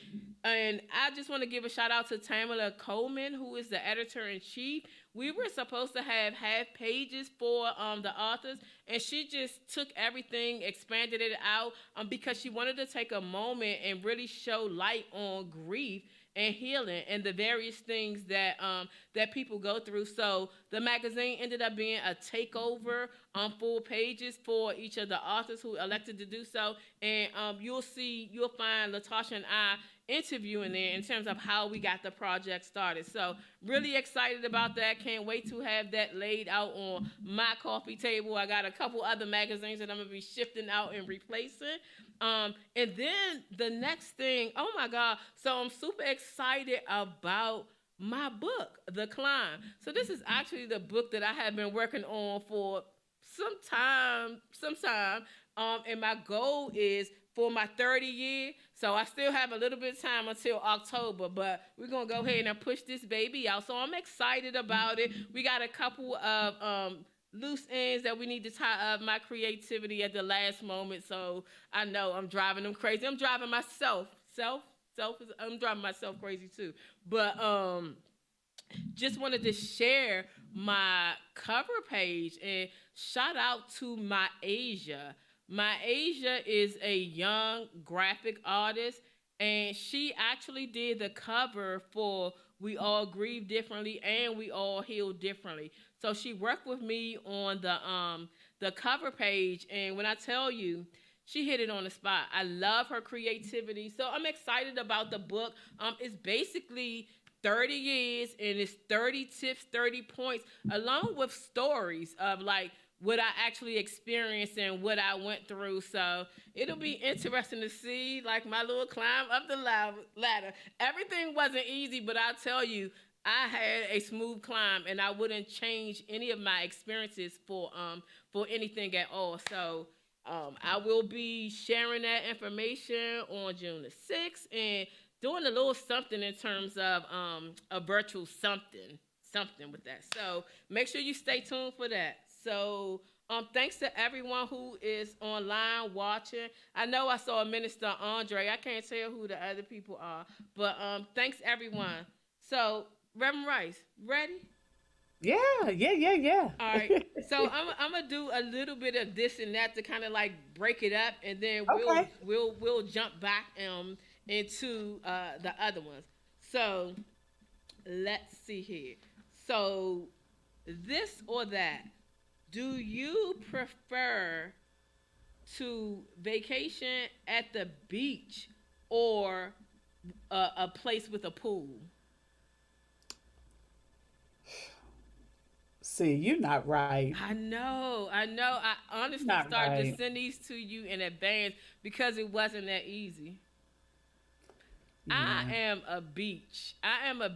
Speaker 2: And I just want to give a shout out to Tamala Coleman, who is the editor-in-chief. We were supposed to have half pages for the authors, and she just took everything, expanded it out because she wanted to take a moment and really show light on grief and healing and the various things that that people go through. So the magazine ended up being a takeover on full pages for each of the authors who elected to do so. And you'll find Latasha and I interviewing there in terms of how we got the project started. So really excited about that. Can't wait to have that laid out on my coffee table. I got a couple other magazines that I'm gonna be shifting out and replacing. And then the next thing, oh my God. So I'm super excited about my book, The Climb. So this is actually the book that I have been working on for some time. And my goal is for my 30 year. So I still have a little bit of time until October, but we're going to go ahead and push this baby out. So I'm excited about it. We got a couple of loose ends that we need to tie up my creativity at the last moment. So I know I'm driving them crazy. I'm driving myself. I'm driving myself crazy too. But just wanted to share my cover page and shout out to My Asia. My Asia is a young graphic artist, and she actually did the cover for We All Grieve Differently and We All Heal Differently. So she worked with me on the cover page, and when I tell you, she hit it on the spot. I love her creativity. So I'm excited about the book. It's basically 30 years, and it's 30 tips, 30 points, along with stories of like what I actually experienced and what I went through. So it'll be interesting to see like my little climb up the ladder. Everything wasn't easy, but I'll tell you, I had a smooth climb, and I wouldn't change any of my experiences for anything at all. So I will be sharing that information on June the 6th and doing a little something in terms of a virtual something with that. So make sure you stay tuned for that. So thanks to everyone who is online watching. I know I saw Minister Andre. I can't tell who the other people are, but thanks everyone. So Reverend Rice, ready?
Speaker 3: Yeah.
Speaker 2: All right. So I'm gonna do a little bit of this and that to kind of like break it up, and then
Speaker 3: Okay.
Speaker 2: we'll jump back into the other ones. So let's see here. So this or that. Do you prefer to vacation at the beach or a place with a pool?
Speaker 3: See, you're not right.
Speaker 2: I know. I honestly
Speaker 3: Not
Speaker 2: started to
Speaker 3: right.
Speaker 2: send these to you in advance because it wasn't that easy. I
Speaker 3: Yeah.
Speaker 2: am a beach. I am a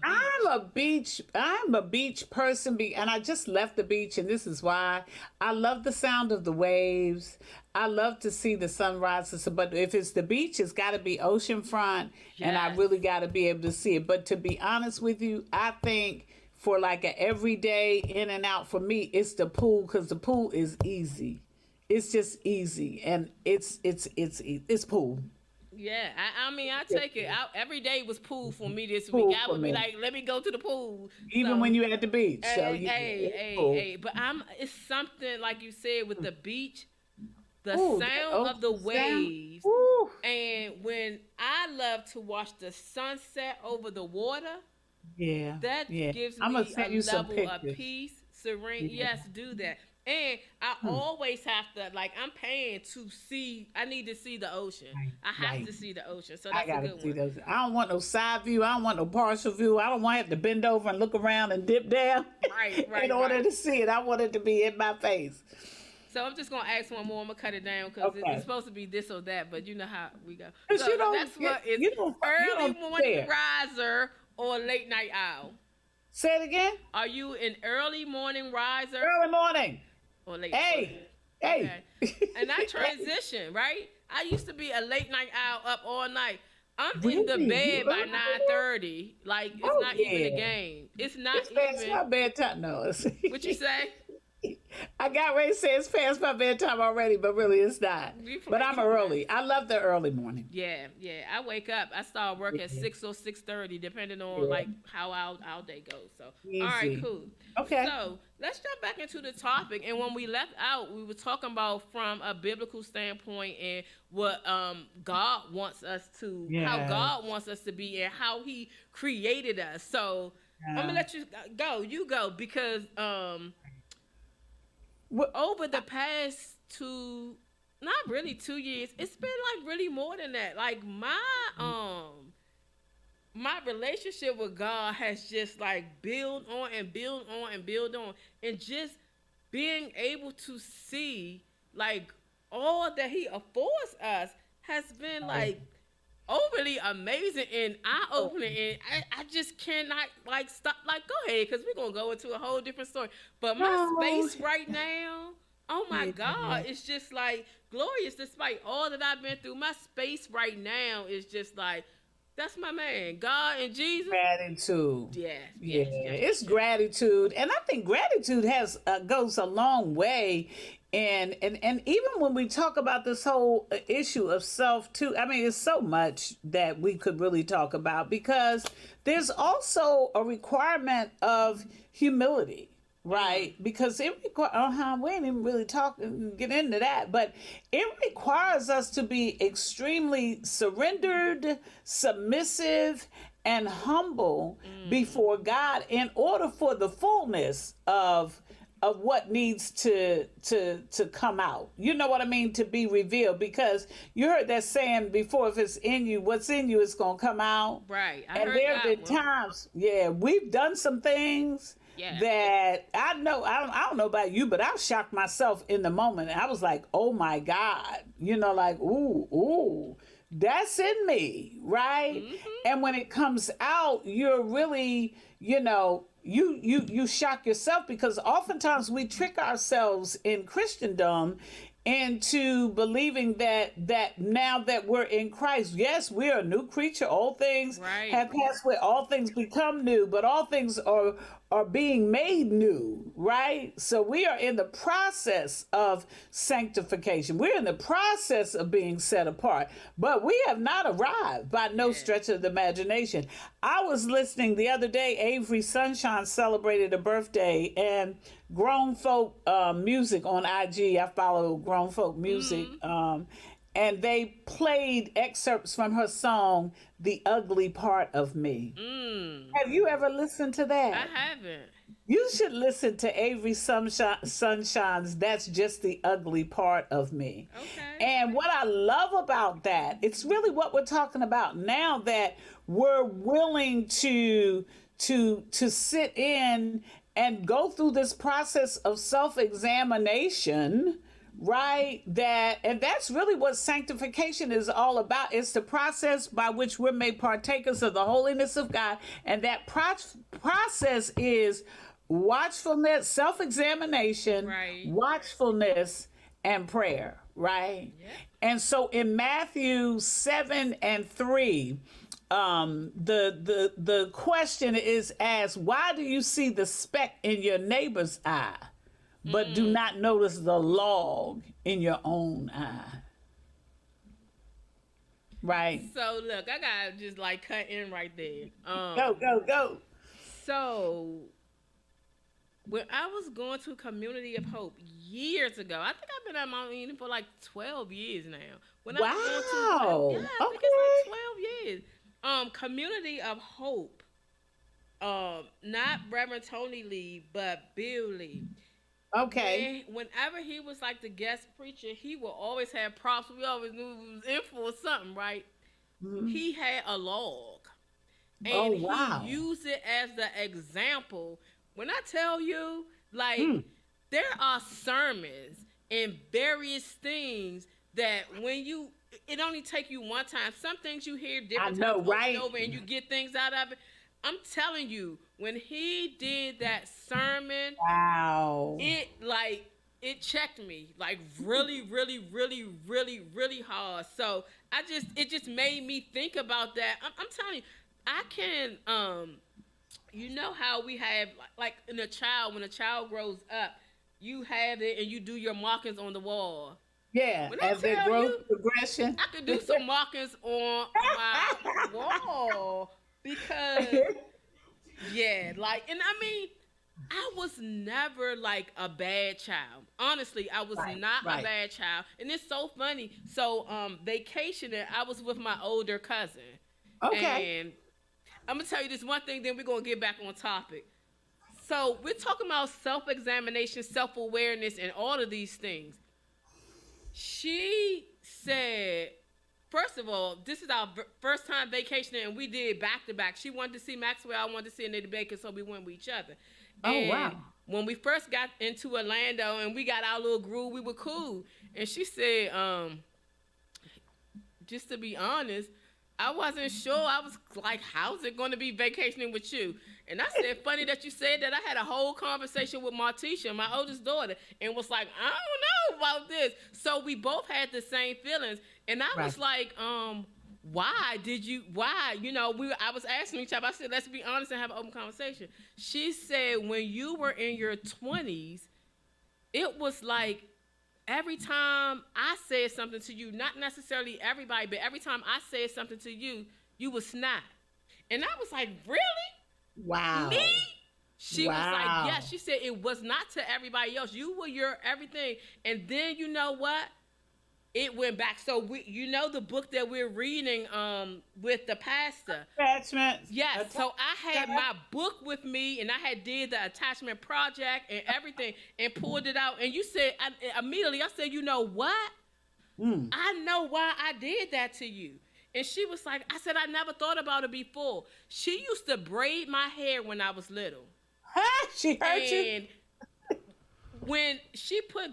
Speaker 2: beach.
Speaker 3: I'm a beach person, and I just left the beach, and this is why I love the sound of the waves. I love to see the sunrises, but if it's the beach, it's got to be oceanfront, and I
Speaker 2: Yes.
Speaker 3: really got to be able to see it. But to be honest with you, I think for like an everyday in and out for me, it's the pool because the pool is easy. It's just easy, and it's pool.
Speaker 2: Yeah, I mean, I take it out every day was pool for me this
Speaker 3: Pool
Speaker 2: week. I
Speaker 3: for
Speaker 2: would be
Speaker 3: me.
Speaker 2: like, let me go to the pool.
Speaker 3: Even
Speaker 2: So,
Speaker 3: when you're at the beach. So
Speaker 2: hey,
Speaker 3: it's pool.
Speaker 2: but it's something like you said with the beach, the
Speaker 3: Ooh,
Speaker 2: sound of the
Speaker 3: sound.
Speaker 2: waves,
Speaker 3: Ooh.
Speaker 2: and when I love to watch the sunset over the water,
Speaker 3: Yeah.
Speaker 2: that
Speaker 3: Yeah.
Speaker 2: gives
Speaker 3: I'm gonna
Speaker 2: me a
Speaker 3: send you some
Speaker 2: level of
Speaker 3: pictures.
Speaker 2: peace, serene.
Speaker 3: Yeah.
Speaker 2: Yes, do that. And I always have to, like, I'm paying to see. I need to see the ocean.
Speaker 3: Right,
Speaker 2: I have
Speaker 3: right.
Speaker 2: to see the ocean. So
Speaker 3: I
Speaker 2: that's a
Speaker 3: gotta
Speaker 2: good
Speaker 3: see
Speaker 2: one.
Speaker 3: those. I don't want no side view. I don't want no partial view. I don't want to have to bend over and look around and dip down
Speaker 2: Right,
Speaker 3: in order
Speaker 2: right.
Speaker 3: to see it. I want it to be in my face.
Speaker 2: So I'm just gonna ask one more. I'm gonna cut it down because
Speaker 3: Okay.
Speaker 2: it's supposed to be this or that, but you know how we go.
Speaker 3: 'Cause
Speaker 2: So
Speaker 3: you
Speaker 2: the
Speaker 3: don't-
Speaker 2: next one is
Speaker 3: you don't
Speaker 2: early morning
Speaker 3: share.
Speaker 2: riser or late night owl.
Speaker 3: Say it again.
Speaker 2: Are you an early morning riser
Speaker 3: Early morning.
Speaker 2: or late?
Speaker 3: Hey.
Speaker 2: Okay.
Speaker 3: Hey.
Speaker 2: And I transition, right? I used to be a late night owl up all night. I'm in the
Speaker 3: Really?
Speaker 2: bed by
Speaker 3: You
Speaker 2: 9:30. Like it's
Speaker 3: Oh,
Speaker 2: not even a
Speaker 3: yeah.
Speaker 2: game. It's not
Speaker 3: It's past my
Speaker 2: even.
Speaker 3: bedtime. No.
Speaker 2: What you say?
Speaker 3: I got ready to say it's past my bedtime already, but really it's not.
Speaker 2: You
Speaker 3: But I'm
Speaker 2: play-
Speaker 3: early. I love the early morning.
Speaker 2: Yeah. I wake up. I start work at 6 or 6:30, depending on
Speaker 3: Yeah.
Speaker 2: like how our day goes. So all right,
Speaker 3: Easy.
Speaker 2: cool.
Speaker 3: Okay.
Speaker 2: So let's jump back into the topic. And when we left out, we were talking about from a biblical standpoint and what God wants us to, how
Speaker 3: Yeah.
Speaker 2: God wants us to be, and how He created us. So I'm
Speaker 3: Yeah.
Speaker 2: gonna let you go. You go because
Speaker 3: What-
Speaker 2: over the past not really 2 years, it's been like really more than that. Like my relationship with God has just like build on and build on and build on, and just being able to see like all that He affords us has been like overly amazing and eye-opening, and I just cannot like stop. Like, go ahead, because we're gonna go into a whole different story. But my
Speaker 3: No.
Speaker 2: space right now, oh my
Speaker 3: Yeah.
Speaker 2: God, it's just like glorious. Despite all that I've been through, my space right now is just like, that's my man, God and Jesus.
Speaker 3: Gratitude.
Speaker 2: Yes,
Speaker 3: Yeah,
Speaker 2: yes.
Speaker 3: it's gratitude, and I think gratitude has goes a long way. And even when we talk about this whole issue of self too, I mean, it's so much that we could really talk about because there's also a requirement of humility, right? Because it requires, we ain't even really get into that, but it requires us to be extremely surrendered, submissive, and humble before God in order for the fullness of of what needs to come out. You know what I mean? To be revealed, because you heard that saying before, if it's in you, what's in you is going to come out.
Speaker 2: Right.
Speaker 3: And there have been times, we've done some things that I know, I don't know about you, but I shocked myself in the moment. I was like, oh my God, like, ooh, that's in me, right? And when it comes out, you're really, you shock yourself, because oftentimes we trick ourselves in Christendom into believing that now that we're in Christ, yes, we're a new creature. All things have passed away, all things become new, but all things are being made new, right? So we are in the process of sanctification. We're in the process of being set apart, but we have not arrived by no stretch of the imagination. I was listening the other day, Avery Sunshine celebrated a birthday, and Grown Folk Music on IG, I follow Grown Folk Music, and they played excerpts from her song, The Ugly Part of Me. Have you ever listened to that?
Speaker 2: I haven't.
Speaker 3: You should listen to Avery Sunshine's That's Just the Ugly Part of Me.
Speaker 2: Okay.
Speaker 3: And what I love about that, it's really what we're talking about now, that we're willing to sit in and go through this process of self-examination, right? And that's really what sanctification is all about. It's the process by which we're made partakers of the holiness of God. And that process is watchfulness, self-examination, watchfulness, and prayer, right? Yeah. And so in Matthew 7:3, the question is asked, why do you see the speck in your neighbor's eye, but do not notice the log in your own eye? Right.
Speaker 2: So look, I gotta just like cut in right there.
Speaker 3: Go.
Speaker 2: So when I was going to Community of Hope years ago, I think I've been at Mount Eden for like 12 years now. When I was going to, I think it's like 12 years. Community of Hope, not Reverend Tony Lee, but Bill Lee.
Speaker 3: Okay.
Speaker 2: And whenever he was like the guest preacher, he would always have props. We always knew he was in for something, right? He had a log, and he used it as the example. When I tell you, like, there are sermons and various things that when it only take you one time. Some things you hear different times over and over, and you get things out of it. I'm telling you, when he did that sermon, it checked me like really, really, really, really, really hard. So it just made me think about that. I'm telling you, I can you know how we have like in a child, when a child grows up, you have it and you do your markings on the wall.
Speaker 3: Yeah, as their growth progression.
Speaker 2: I could do some markings on my wall because, and I mean, I was never like a bad child. Honestly, I was not a bad child. And it's so funny. So, vacationing, I was with my older cousin.
Speaker 3: Okay.
Speaker 2: And I'm going to tell you this one thing, then we're going to get back on topic. So, we're talking about self-examination, self-awareness, and all of these things. She said, first of all, this is our first time vacationing, and we did back-to-back. She wanted to see Maxwell. I wanted to see Anita Baker, so we went with each other. And when we first got into Orlando and we got our little groove, we were cool. And she said, just to be honest, I wasn't sure. I was like, how's it going to be vacationing with you? And I said, funny that you said that. I had a whole conversation with Martisha, my oldest daughter, and was like, I don't know about this. So we both had the same feelings. And I was like, why? I was asking each other, I said, let's be honest and have an open conversation. She said, when you were in your 20s, it was like every time I said something to you, not necessarily everybody, but every time I said something to you, you would snap. And I was like, really?
Speaker 3: Wow.
Speaker 2: Me? She was like, yes. She said it was not to everybody else. You were your everything. And then you know what? it went back. So the book that we're reading with the pastor.
Speaker 3: Attachments.
Speaker 2: Yes. So I had my book with me, and I had did the attachment project and everything, and pulled it out. And you said immediately, I said, you know what? I know why I did that to you. And she was like, I said, I never thought about it before. She used to braid my hair when I was little.
Speaker 3: She hurt you?
Speaker 2: And when she put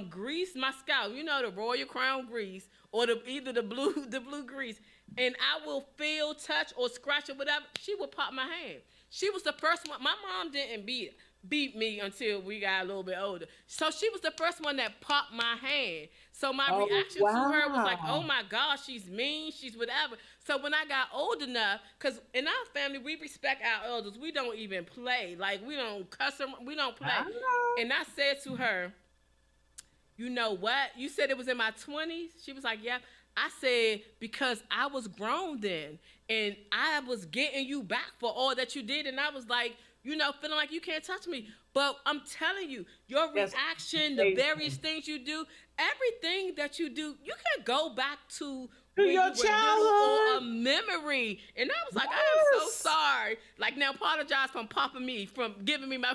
Speaker 2: grease my scalp, the Royal Crown grease or either the blue grease, and I will feel, touch, or scratch or whatever, she would pop my hand. She was the first one. My mom didn't beat me until we got a little bit older. So she was the first one that popped my hand. So my reaction to her was like, oh my gosh, she's mean, she's whatever. So when I got old enough, because in our family, we respect our elders. We don't even play. Like, we don't cuss them. We don't play. And I said to her, you know what? You said it was in my 20s? She was like, yeah. I said, because I was grown then, and I was getting you back for all that you did. And I was like, feeling like you can't touch me. But I'm telling you, your reaction, the various things you do, everything that you do, you can go back to
Speaker 3: your childhood
Speaker 2: or a memory. And I was like, I am so sorry. Like, now apologize from popping me, from giving me my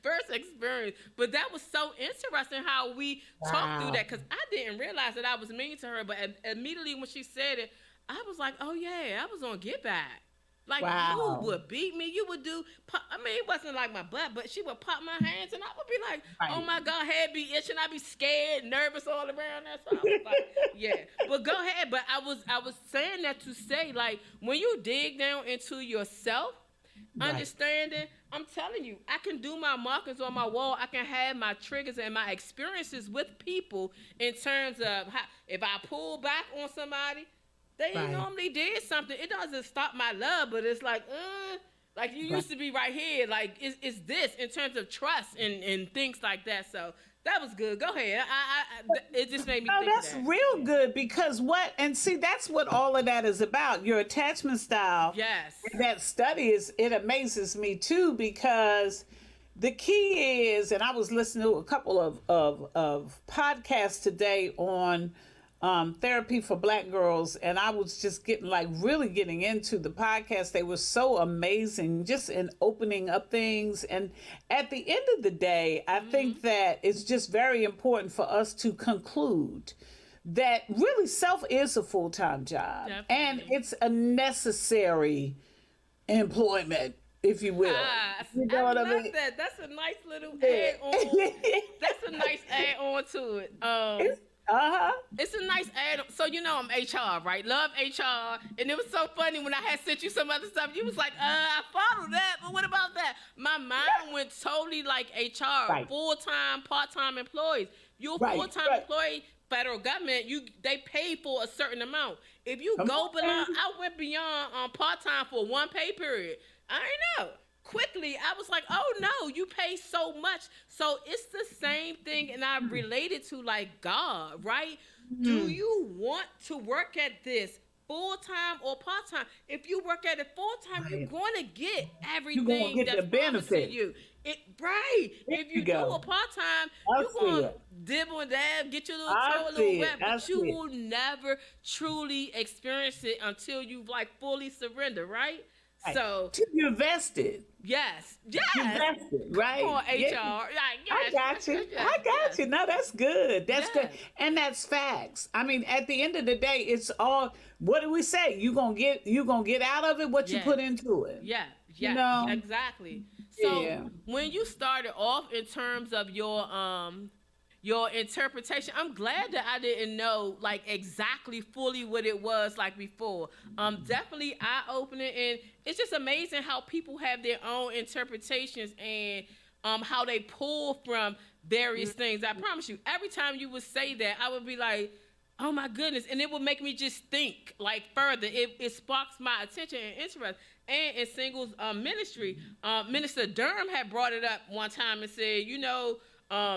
Speaker 2: first experience. But that was so interesting how we talked through that, because I didn't realize that I was mean to her. But immediately when she said it, I was like, oh yeah, I was on get back. Like, you would beat me. You would do, it wasn't like my butt, but she would pop my hands, and I would be like, oh my God, head be itching. I'd be scared, nervous all around that. So I was like, yeah. But go ahead. But I was saying that to say, like, when you dig down into yourself, understanding, I'm telling you, I can do my markings on my wall. I can have my triggers and my experiences with people in terms of how, if I pull back on somebody, they normally did something. It doesn't stop my love, but it's like you used to be right here. Like, it's this in terms of trust and things like that. So that was good. Go ahead. It just made me think
Speaker 3: that's
Speaker 2: that.
Speaker 3: real good, because that's what all of that is about. Your attachment style.
Speaker 2: Yes.
Speaker 3: That study it amazes me too, because the key is, and I was listening to a couple of podcasts today on therapy for Black girls, and I was just really getting into the podcast. They were so amazing, just in opening up things. And at the end of the day, I think that it's just very important for us to conclude that really self is a full-time job. Definitely. And it's a necessary employment, if you will. You know what I mean?
Speaker 2: That. That's a nice little add-on. That's a nice add-on to it. It's a nice add. So I'm HR, right? Love HR. And it was so funny when I had sent you some other stuff. You was like, I follow that, but what about that? My mind went totally like HR, full-time, part-time employees. You're a full-time employee, federal government, they pay for a certain amount. If you go beyond, I went beyond part-time for one pay period. I know. Quickly, I was like, oh no, you pay so much. So it's the same thing, and I related to like God, right? Do you want to work at this full-time or part-time? If you work at it full-time, you're going to get everything that's promised to you. If you do a part-time, you're going to dibble and dab, get your little toe a little wet, but you will never truly experience it until you like fully surrender, right? So
Speaker 3: you invested.
Speaker 2: Yes.
Speaker 3: You invested, right?
Speaker 2: Come on, HR.
Speaker 3: Yeah. I got you. I got you. No, that's good. That's good. And that's facts. I mean, at the end of the day, it's all, what do we say? You gonna get out of it what you put into it.
Speaker 2: Yeah. Yeah. Exactly. So when you started off in terms of your interpretation, I'm glad that I didn't know like exactly fully what it was like before. Definitely eye-opening, and it's just amazing how people have their own interpretations and how they pull from various things. I promise you, every time you would say that, I would be like, oh my goodness, and it would make me just think like further. It sparks my attention and interest. And in singles ministry, Minister Durham had brought it up one time and said,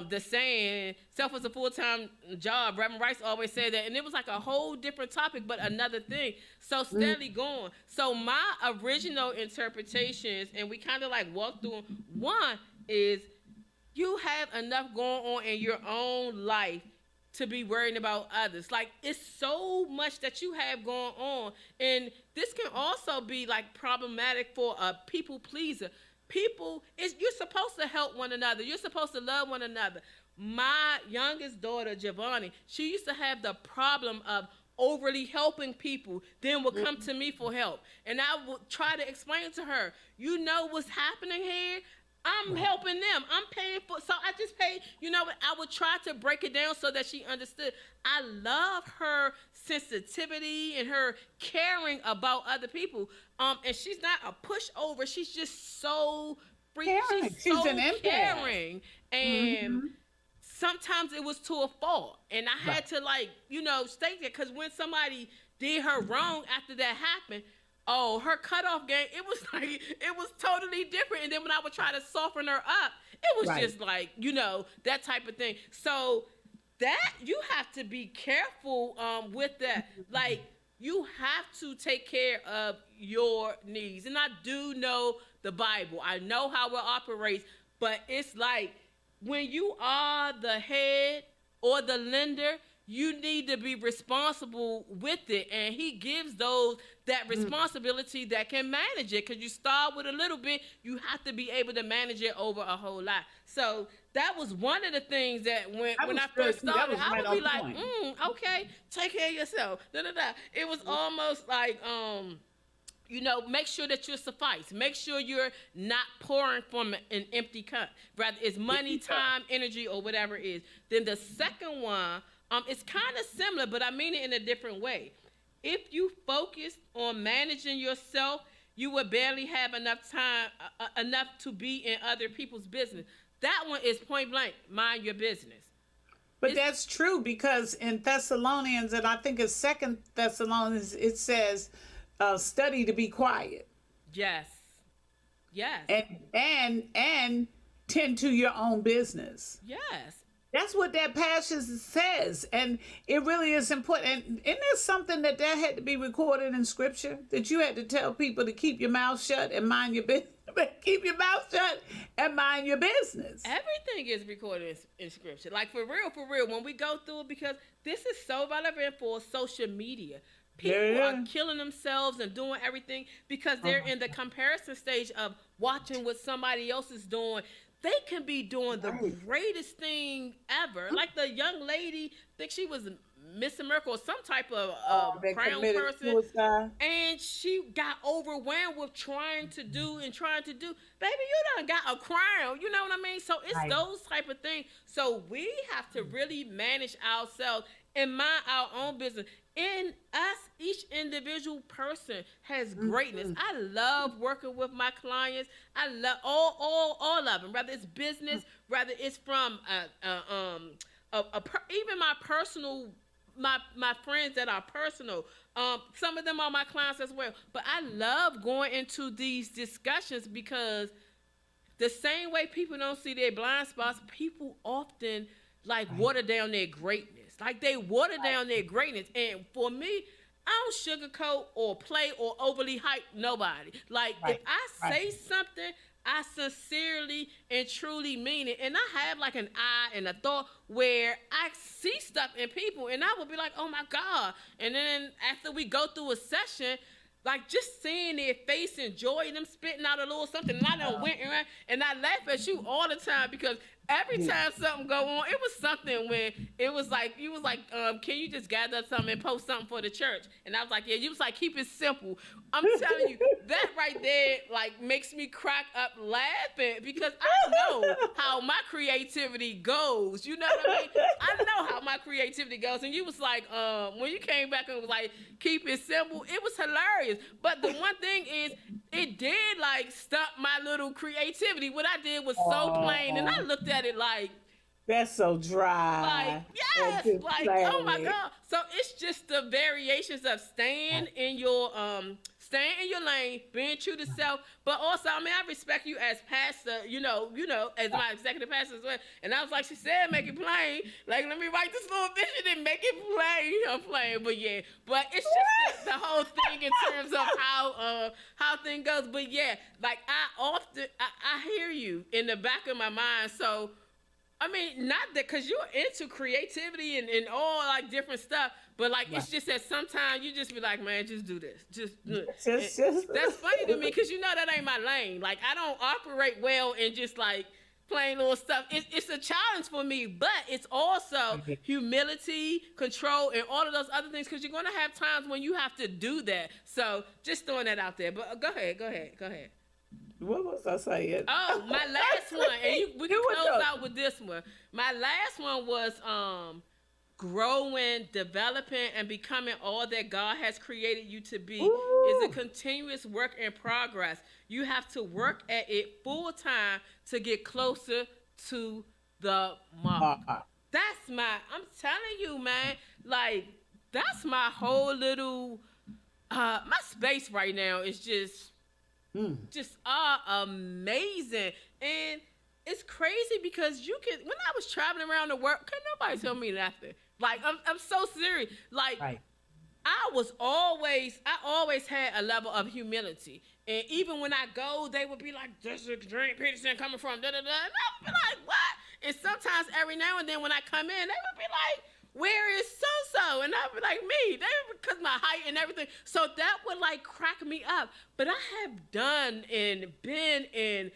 Speaker 2: the saying, self is a full-time job. Reverend Rice always said that. And it was like a whole different topic, but another thing. So steadily going. So my original interpretations, and we kind of like walked through them. One is you have enough going on in your own life to be worrying about others. Like, it's so much that you have going on. And this can also be like problematic for a people pleaser. You're supposed to help one another. You're supposed to love one another. My youngest daughter, Giovanni, she used to have the problem of overly helping people, then would come to me for help. And I would try to explain to her, you know what's happening here? I'm helping them. I'm paying for, so I just paid, you know what? I would try to break it down so that she understood. I love her sensitivity and her caring about other people. And she's not a pushover. She's just so free. She's so
Speaker 3: an empath.
Speaker 2: caring. And sometimes it was to a fault. And I had to, like, you know, state that, because when somebody did her wrong after that happened, oh, her cutoff game, it was totally different. And then when I would try to soften her up, it was just like, you know, that type of thing. So that, you have to be careful with that. Like, you have to take care of your needs. And I do know the Bible. I know how it operates, but it's like, when you are the head or the lender, you need to be responsible with it. And he gives those that responsibility that can manage it. Because you start with a little bit, you have to be able to manage it over a whole lot. So that was one of the things that when I first started, I would be like, okay, take care of yourself. It was almost like, you know, make sure that you suffice. Make sure you're not pouring from an empty cup. Rather, it's money, time, energy, or whatever it is. Then the second one, it's kind of similar, but I mean it in a different way. If you focus on managing yourself, you will barely have enough time, enough to be in other people's business. That one is point blank, mind your business.
Speaker 3: But that's true, because in Thessalonians, and I think it's 2 Thessalonians, it says, study to be quiet.
Speaker 2: Yes.
Speaker 3: And tend to your own business.
Speaker 2: Yes.
Speaker 3: That's what that passage says, and it really is important. And isn't there something that had to be recorded in Scripture, that you had to tell people to keep your mouth shut and mind your business? Keep your mouth shut and mind your business.
Speaker 2: Everything is recorded in Scripture. Like, for real, when we go through it, because this is so relevant for social media. People are killing themselves and doing everything because they're in the comparison stage of watching what somebody else is doing. They can be doing the greatest thing ever. Like the young lady, I think she was Miss America or some type of crown person. Suicide. And she got overwhelmed with trying to do. Baby, you done got a crown. You know what I mean? So it's those type of things. So we have to really manage ourselves and mind our own business. In us, each individual person has greatness. I love working with my clients. I love all of them, whether it's business, whether it's from even my personal, my friends that are personal. Some of them are my clients as well. But I love going into these discussions because the same way people don't see their blind spots, people often water down their greatness. Like, they water down their greatness. And for me, I don't sugarcoat or play or overly hype nobody. Like, if I say something, I sincerely and truly mean it. And I have like an eye and a thought where I see stuff in people and I will be like, oh my God. And then after we go through a session, like, just seeing their face and joy, them spitting out a little something, and I done went around, and I laugh at you all the time because every time something go on, it was something when it was like, you was like, can you just gather up something and post something for the church? And I was like, yeah, you was like, keep it simple. I'm telling you, that right there, like, makes me crack up laughing because I know how my creativity goes. You know what I mean? I know how my creativity goes. And you was like, when you came back and was like, keep it simple, it was hilarious. But the one thing is, it did, like, stop my little creativity. What I did was so plain, and I looked at it like,
Speaker 3: that's so dry.
Speaker 2: Like, yes, like, oh my God. So it's just the variations of staying in your lane, being true to self, but also, I mean, I respect you as pastor, you know, as my executive pastor as well. And I was like, she said, make it plain. Like, let me write this little vision and make it plain. You know, plain. But yeah, but it's just the whole thing in terms of how things goes. But yeah, like, I hear you in the back of my mind. So I mean, not that because you're into creativity and all like different stuff, but like it's just that sometimes you just be like, man, just do this, just do it.
Speaker 3: Just
Speaker 2: That's funny to me because you know that ain't my lane. Like I don't operate well in just like plain little stuff. It's a challenge for me, but it's also humility, control, and all of those other things because you're gonna have times when you have to do that. So just throwing that out there. But go ahead.
Speaker 3: What was I saying?
Speaker 2: Oh, my last one, and we can close out with this one. My last one was growing, developing, and becoming all that God has created you to be. Is a continuous work in progress. You have to work at it full time to get closer to the mark. I'm telling you, man, like that's my whole little my space right now is just amazing. And it's crazy because you can, when I was traveling around the world, couldn't nobody tell me nothing. Like I'm so serious. Like I always had a level of humility. And even when I go, they would be like, this is Dream Peterson coming from da da da. And I'd be like, what? And sometimes every now and then when I come in, they would be like, where is so-so? And I'd be like, me. Because my height and everything. So that would like crack me up. But I have done and been in,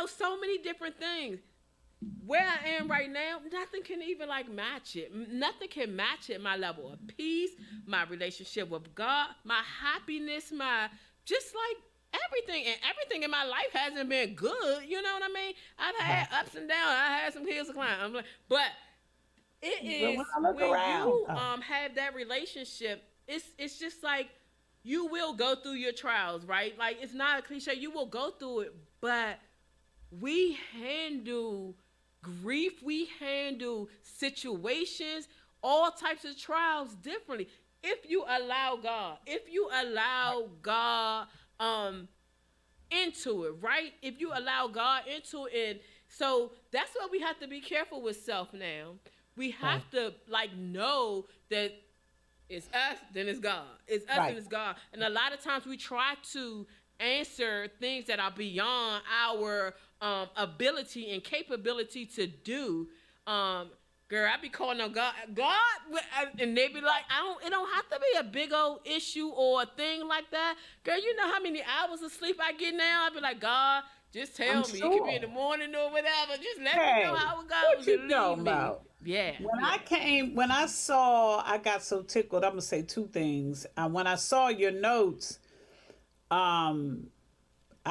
Speaker 2: so many different things. Where I am right now, nothing can even like match it. Nothing can match it. My level of peace, my relationship with God, my happiness, my just like everything. And everything in my life hasn't been good. You know what I mean? I've had ups and downs. I had some hills to climb. But it is when you have that relationship, it's just like you will go through your trials, right? Like it's not a cliche. You will go through it, but we handle grief, we handle situations, all types of trials differently. If you allow God into it, right? If you allow God into it, so that's why we have to be careful with self now. We have to like know that it's us, then it's God. It's us, and it's God. And a lot of times we try to answer things that are beyond our ability and capability to do. Girl, I be calling on God, and they be like, it don't have to be a big old issue or a thing like that. Girl, you know how many hours of sleep I get now? I be like, God, just tell me. Sure. It could be in the morning or whatever. Just let me know how it goes.
Speaker 3: What you know about?
Speaker 2: Yeah.
Speaker 3: When I saw, I got so tickled. I'm gonna say two things. When I saw your notes, I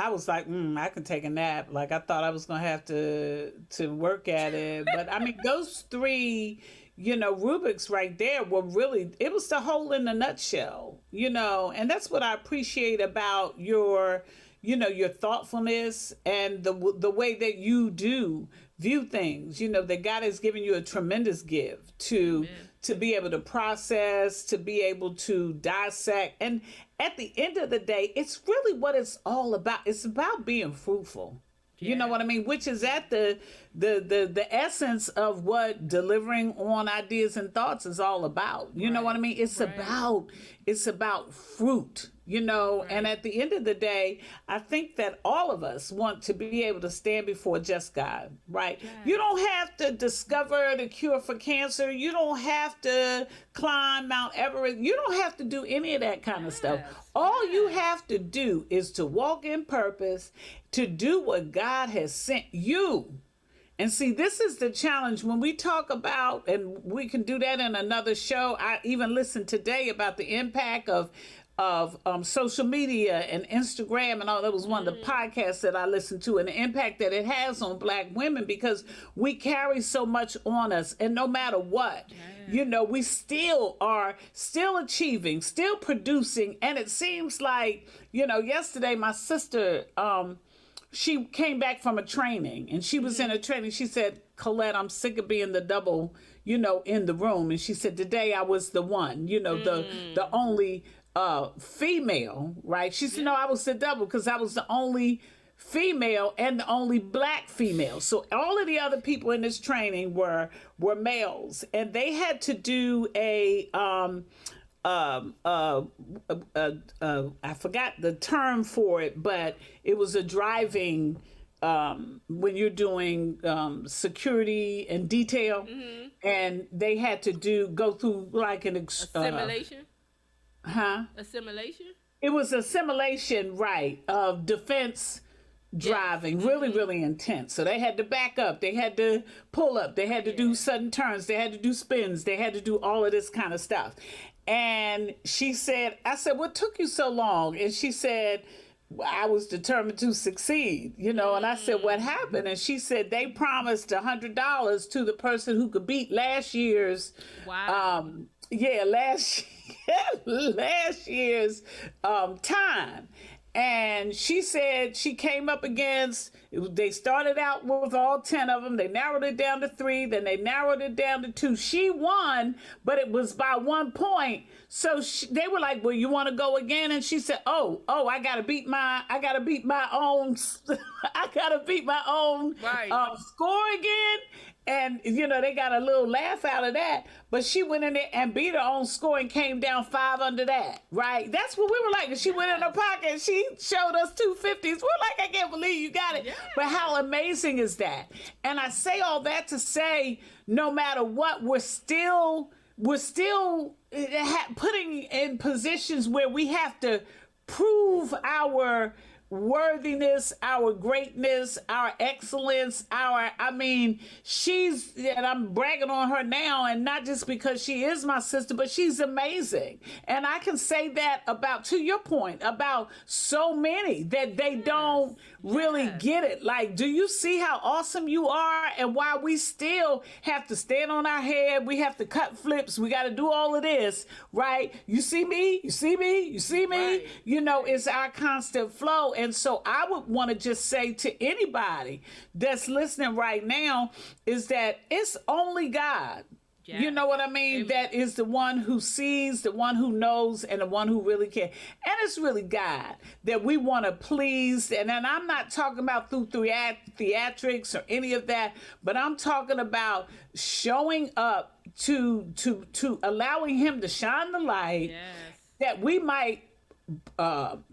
Speaker 3: was like, I can take a nap. Like I thought I was gonna have to work at it, but I mean those three, rubrics right there were really. It was the whole in a nutshell, and that's what I appreciate about your thoughtfulness and the way that you do view things. That God has given you a tremendous gift to be able to process, to be able to dissect. And at the end of the day, it's really what it's all about. It's about being fruitful. Yeah. You know what I mean? Which is at the essence of what delivering on ideas and thoughts is all about. You know what I mean? It's about fruit. And at the end of the day, I think that all of us want to be able to stand before just God, right? Yes. You don't have to discover the cure for cancer. You don't have to climb Mount Everest. You don't have to do any of that kind of stuff. All you have to do is to walk in purpose, to do what God has sent you. And see, this is the challenge when we talk about, and we can do that in another show. I even listened today about the impact of social media and Instagram and all. That was one of the podcasts that I listened to, and the impact that it has on Black women, because we carry so much on us, and no matter what, we still are achieving, still producing. And it seems like, yesterday my sister, she came back from a training, and she was in a training. She said, Colette, I'm sick of being the double, in the room. And she said, today I was the one, the only female, right? She said, no, I was the double because I was the only female and the only Black female. So all of the other people in this training were males, and they had to do I forgot the term for it, but it was a driving when you're doing security and detail, and they had to go through like
Speaker 2: Assimilation.
Speaker 3: huh?
Speaker 2: Assimilation.
Speaker 3: It was a simulation, right, of defense driving, really, really intense. So they had to back up, they had to pull up, they had to do sudden turns, they had to do spins, they had to do all of this kind of stuff. And she said, I said, what took you so long? And she said, I was determined to succeed, and I said, what happened? And she said, they promised $100 to the person who could beat last year's,
Speaker 2: Wow.
Speaker 3: last year's time. And she said she came up against, they started out with all 10 of them. They narrowed it down to 3. Then they narrowed it down to 2. She won, but it was by 1 point. So they were like, well, you want to go again? And she said, oh, I got to beat my own, I got to beat my own
Speaker 2: Right.
Speaker 3: Score again. And, they got a little laugh out of that. But she went in there and beat her own score and came down 5 under that, right? That's what we were like. And she went in her pocket and she showed us 250s. We're like, I can't believe you got it. Yeah. But how amazing is that? And I say all that to say, no matter what, we're still putting in positions where we have to prove our worthiness, our greatness, our excellence, and I'm bragging on her now, and not just because she is my sister, but she's amazing. And I can say that to your point, about so many that they don't really get it. Like, do you see how awesome you are? And why we still have to stand on our head, we have to cut flips, we got to do all of this, right? You see me, you see me, you see me,
Speaker 2: right.
Speaker 3: It's our constant flow. And so I would want to just say to anybody that's listening right now is that it's only God. Yeah. You know what I mean? Amen. That is the one who sees, the one who knows, and the one who really cares. And it's really God that we want to please. And then I'm not talking about through theatrics or any of that, but I'm talking about showing up to allowing him to shine the light, that we might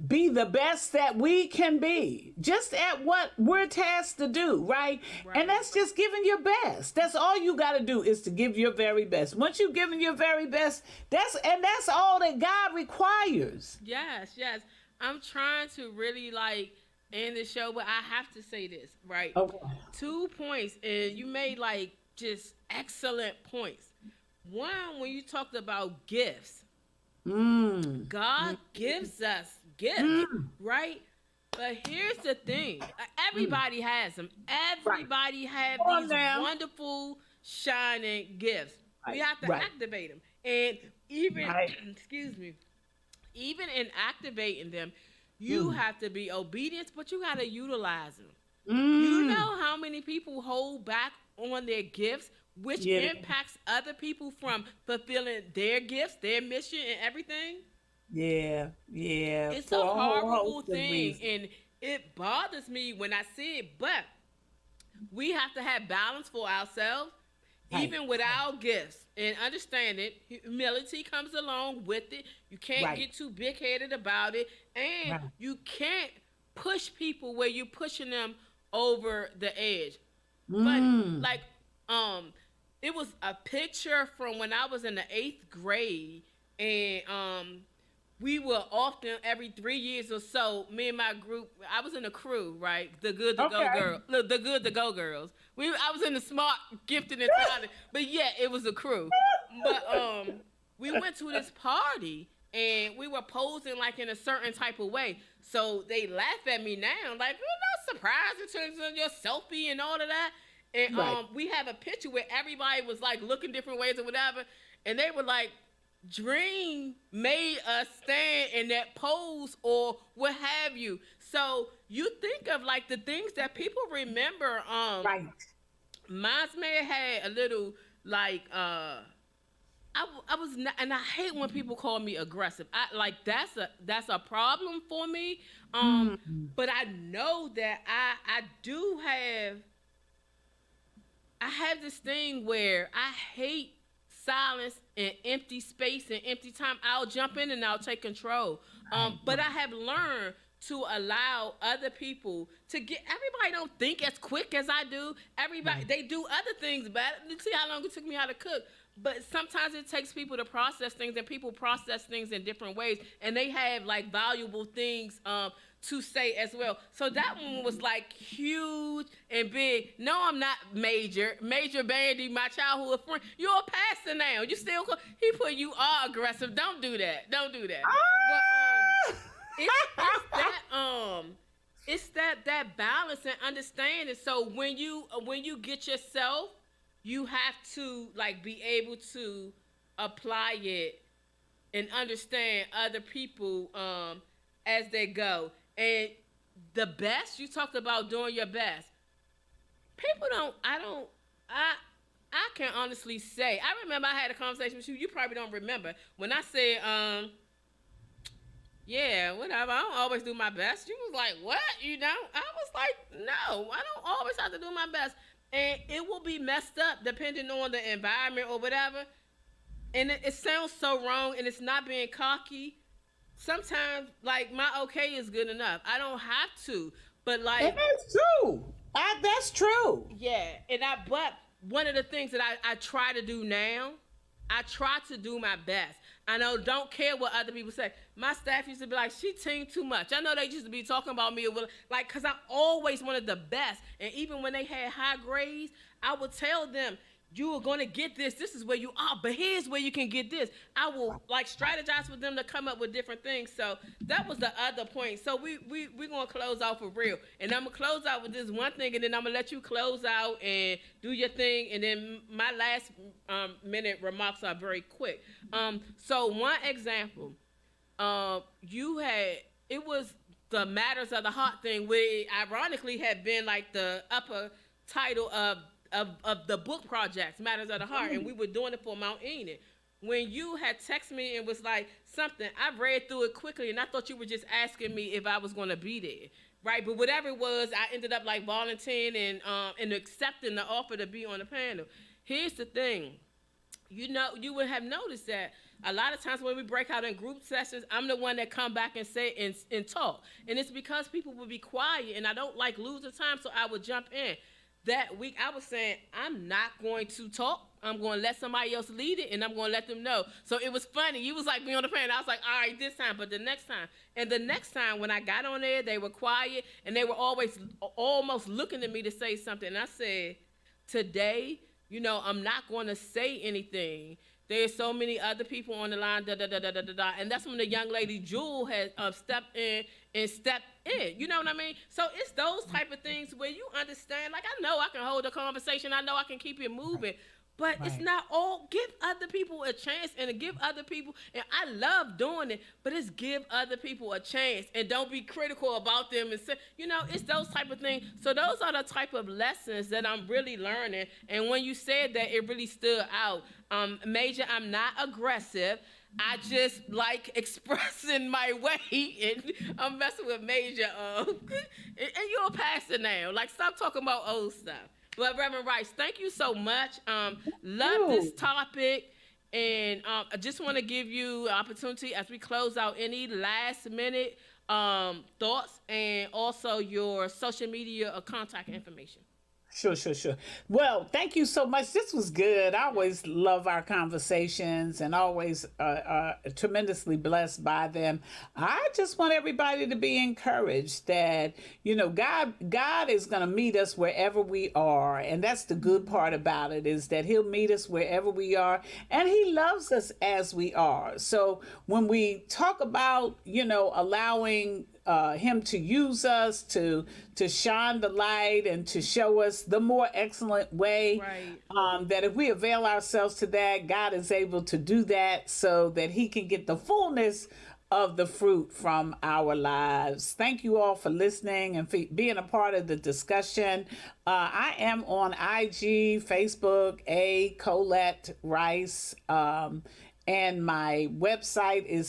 Speaker 3: be the best that we can be, just at what we're tasked to do, right? And that's just giving your best. That's all you got to do, is to give your very best. Once you've given your very best, that's all that God requires.
Speaker 2: Yes. I'm trying to really end the show, but I have to say this, right?
Speaker 3: Okay.
Speaker 2: 2 points, and you made just excellent points. One, when you talked about gifts. God gives us gifts, right? But here's the thing. Everybody has them. Everybody has these wonderful, shining gifts. We have to activate them. And even, even in activating them, you have to be obedient, but you got to utilize them. You know how many people hold back on their gifts, which impacts other people from fulfilling their gifts, their mission, and everything?
Speaker 3: Yeah.
Speaker 2: It's a horrible thing, and it bothers me when I see it, but we have to have balance for ourselves, even with our gifts, and understand it. Humility comes along with it. You can't get too big-headed about it, and you can't push people where you're pushing them over the edge. But it was a picture from when I was in the 8th grade, and we were often every 3 years or so, me and my group, I was in a crew, right? The Good to Go girls. I was in the smart, gifted, and talented, but it was a crew. But we went to this party, and we were posing in a certain type of way. So they laugh at me now, you're not surprised in terms of your selfie and all of that. And we have a picture where everybody was looking different ways or whatever, and they were like, Dream made us stand in that pose or what have you. So you think of the things that people remember. Mine's man had a little I was not, and I hate when people call me aggressive. That's a problem for me. But I know that I do have. I have this thing where I hate silence and empty space and empty time. I'll jump in and I'll take control. But I have learned to allow other people to get. Everybody don't think as quick as I do. Everybody they do other things better. You see how long it took me how to cook. But sometimes it takes people to process things, and people process things in different ways, and they have like valuable things to say as well. So that one was like huge and big. No, I'm not Major Bandy, my childhood friend. You're a pastor now. You still he put you are aggressive. Don't do that. Don't do that. But it's that balance and understanding. So when you get yourself, you have to like be able to apply it and understand other people as they go. And the best, you talked about doing your best. People I can honestly say, I remember I had a conversation with you. You probably don't remember when I said, yeah, whatever. I don't always do my best. You was like, what? You don't? I was like, no, I don't always have to do my best. And it will be messed up depending on the environment or whatever. And it sounds so wrong, and it's not being cocky. Sometimes, like, my okay is good enough. I don't have to. But, like...
Speaker 3: And that's true. That's true.
Speaker 2: Yeah. But one of the things that I try to do now, I try to do my best. I know, don't care what other people say. My staff used to be like, she teamed too much. I know they used to be talking about me, like, because I always wanted the best. And even when they had high grades, I would tell them, you are going to get this. This is where you are, but here's where you can get this. I will, like, strategize with them to come up with different things. So that was the other point. So we're going to close out for real. And I'm going to close out with this one thing, and then I'm going to let you close out and do your thing. And then my last minute remarks are very quick. So one example, it was the Matters of the Heart thing, where it ironically had been like the upper title of the book projects, Matters of the Heart, and we were doing it for Mount Enid. When you had texted me and was like something, I read through it quickly, and I thought you were just asking me if I was going to be there, right? But whatever it was, I ended up like volunteering and accepting the offer to be on the panel. Here's the thing. You know, you would have noticed that a lot of times when we break out in group sessions, I'm the one that come back and say and talk. And it's because people will be quiet, and I don't like losing time, so I would jump in. That week, I was saying, I'm not going to talk. I'm going to let somebody else lead it, and I'm going to let them know. So it was funny. You was like, be on the panel. I was like, all right, this time, but the next time. And the next time, when I got on there, they were quiet, and they were always almost looking at me to say something. And I said, today, you know, I'm not going to say anything. There's so many other people on the line, And that's when the young lady, Jewel, had stepped in. You know what I mean? So it's those type of things where you understand, like, I know I can hold a conversation. I know I can keep it moving. But it's not all. Give other people a chance and give other people. And I love doing it, but it's give other people a chance and don't be critical about them and say, you know, it's those type of things. So those are the type of lessons that I'm really learning. And when you said that, it really stood out. Major, I'm not aggressive. I just like expressing my way, and I'm messing with Major. And you're a pastor now. Like, stop talking about old stuff. But Reverend Rice, thank you so much. Love this topic, and I just want to give you an opportunity as we close out, any last minute thoughts, and also your social media or contact information.
Speaker 3: Sure. Well, thank you so much. This was good. I always love our conversations and always tremendously blessed by them. I just want everybody to be encouraged that, you know, God is going to meet us wherever we are. And that's the good part about it, is that he'll meet us wherever we are. And he loves us as we are. So when we talk about, you know, allowing him to use us to shine the light and to show us the more excellent way, right. That if we avail ourselves to that, God is able to do that so that he can get the fullness of the fruit from our lives. Thank you all for listening and for being a part of the discussion. I am on IG, Facebook, Colette Rice, and my website is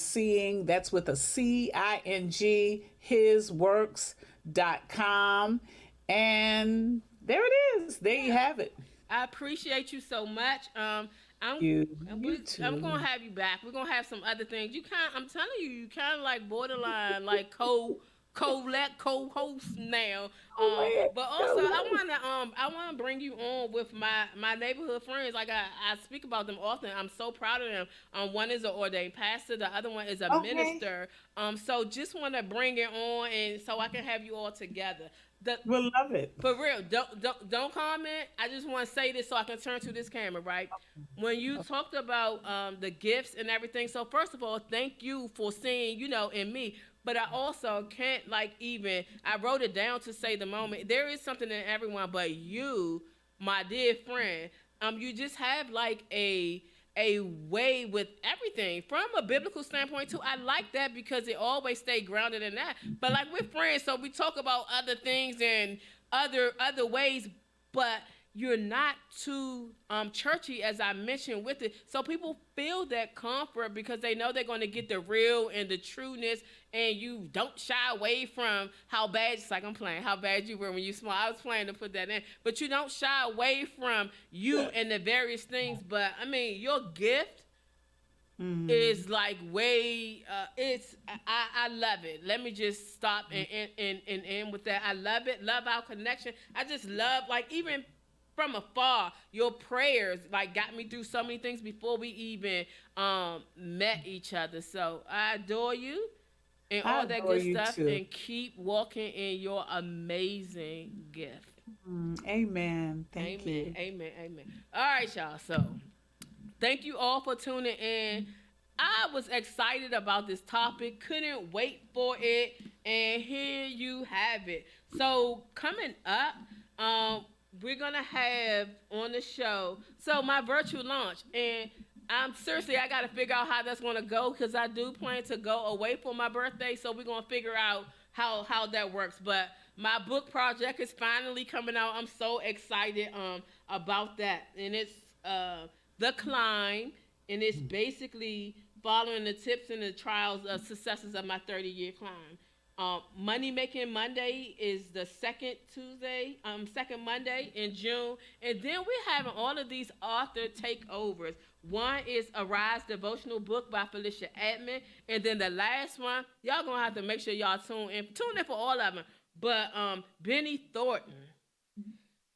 Speaker 3: that's with a CING, hisworks.com. And there it is. There you have it.
Speaker 2: I appreciate you so much. I'm
Speaker 3: too.
Speaker 2: I'm gonna have you back. We're gonna have some other things. I'm telling you, you kind of like borderline, like co-host now.
Speaker 3: Colette,
Speaker 2: But also I wanna bring you on with my neighborhood friends. Like I speak about them often. I'm so proud of them. One is an ordained pastor, the other one is a
Speaker 3: Okay.
Speaker 2: minister. So just wanna bring it on, and so I can have you all together. The
Speaker 3: We'll love it.
Speaker 2: For real, don't comment. I just want to say this so I can turn to this camera, right? When you talked about the gifts and everything, so first of all, thank you for seeing, in me. But I also can't I wrote it down to say the moment. There is something in everyone, but you, my dear friend, you just have like a way with everything from a biblical standpoint too. I like that because it always stay grounded in that. But like we're friends, so we talk about other things and other ways, but you're not too churchy as I mentioned with it. So people feel that comfort because they know they're going to get the real and the trueness, and you don't shy away from how bad, just like I'm playing, how bad you were when you small. I was playing to put that in. But you don't shy away from you and the various things. But I mean, your gift is like way I love it. Let me just stop and end with that. I love it. Love our connection. I just love, like, even from afar, your prayers like got me through so many things before we even met each other. So I adore you and all that good stuff,
Speaker 3: too.
Speaker 2: and keep walking in your amazing gift.
Speaker 3: Amen. Thank
Speaker 2: Amen.
Speaker 3: you.
Speaker 2: Amen. Amen. All right, y'all. So thank you all for tuning in. I was excited about this topic, couldn't wait for it, and here you have it. So coming up, we're gonna have on the show my virtual launch, and I gotta figure out how that's gonna go because I do plan to go away for my birthday. So we're gonna figure out how that works. But my book project is finally coming out. I'm so excited about that, and it's The Climb, and it's basically following the tips and the trials of successes of my 30-year climb. Money Making Monday is the second Monday in June. And then we're having all of these author takeovers. One is Arise Devotional Book by Felicia Edmond. And then the last one, y'all gonna have to make sure y'all tune in for all of them. But Benny Thornton,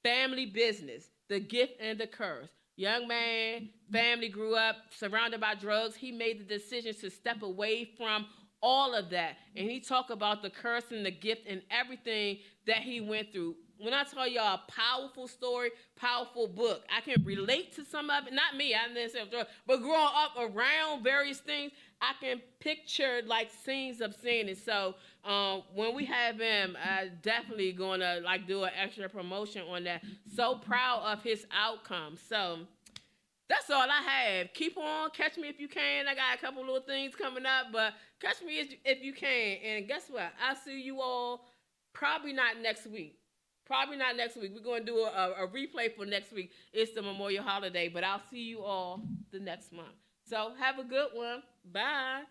Speaker 2: Family Business, The Gift and the Curse. Young man, family grew up surrounded by drugs. He made the decision to step away from all of that. And he talked about the curse and the gift and everything that he went through. When I tell y'all a powerful story, powerful book, I can relate to some of it. Not me, I didn't say drugs, but growing up around various things, I can picture like scenes of seeing it. So when we have him, I definitely gonna like do an extra promotion on that. So proud of his outcome. So that's all I have. Keep on, catch me if you can. I got a couple little things coming up, but catch me if you can. And guess what? I'll see you all probably not next week. We're going to do a replay for next week. It's the Memorial Holiday, but I'll see you all the next month. So have a good one. Bye.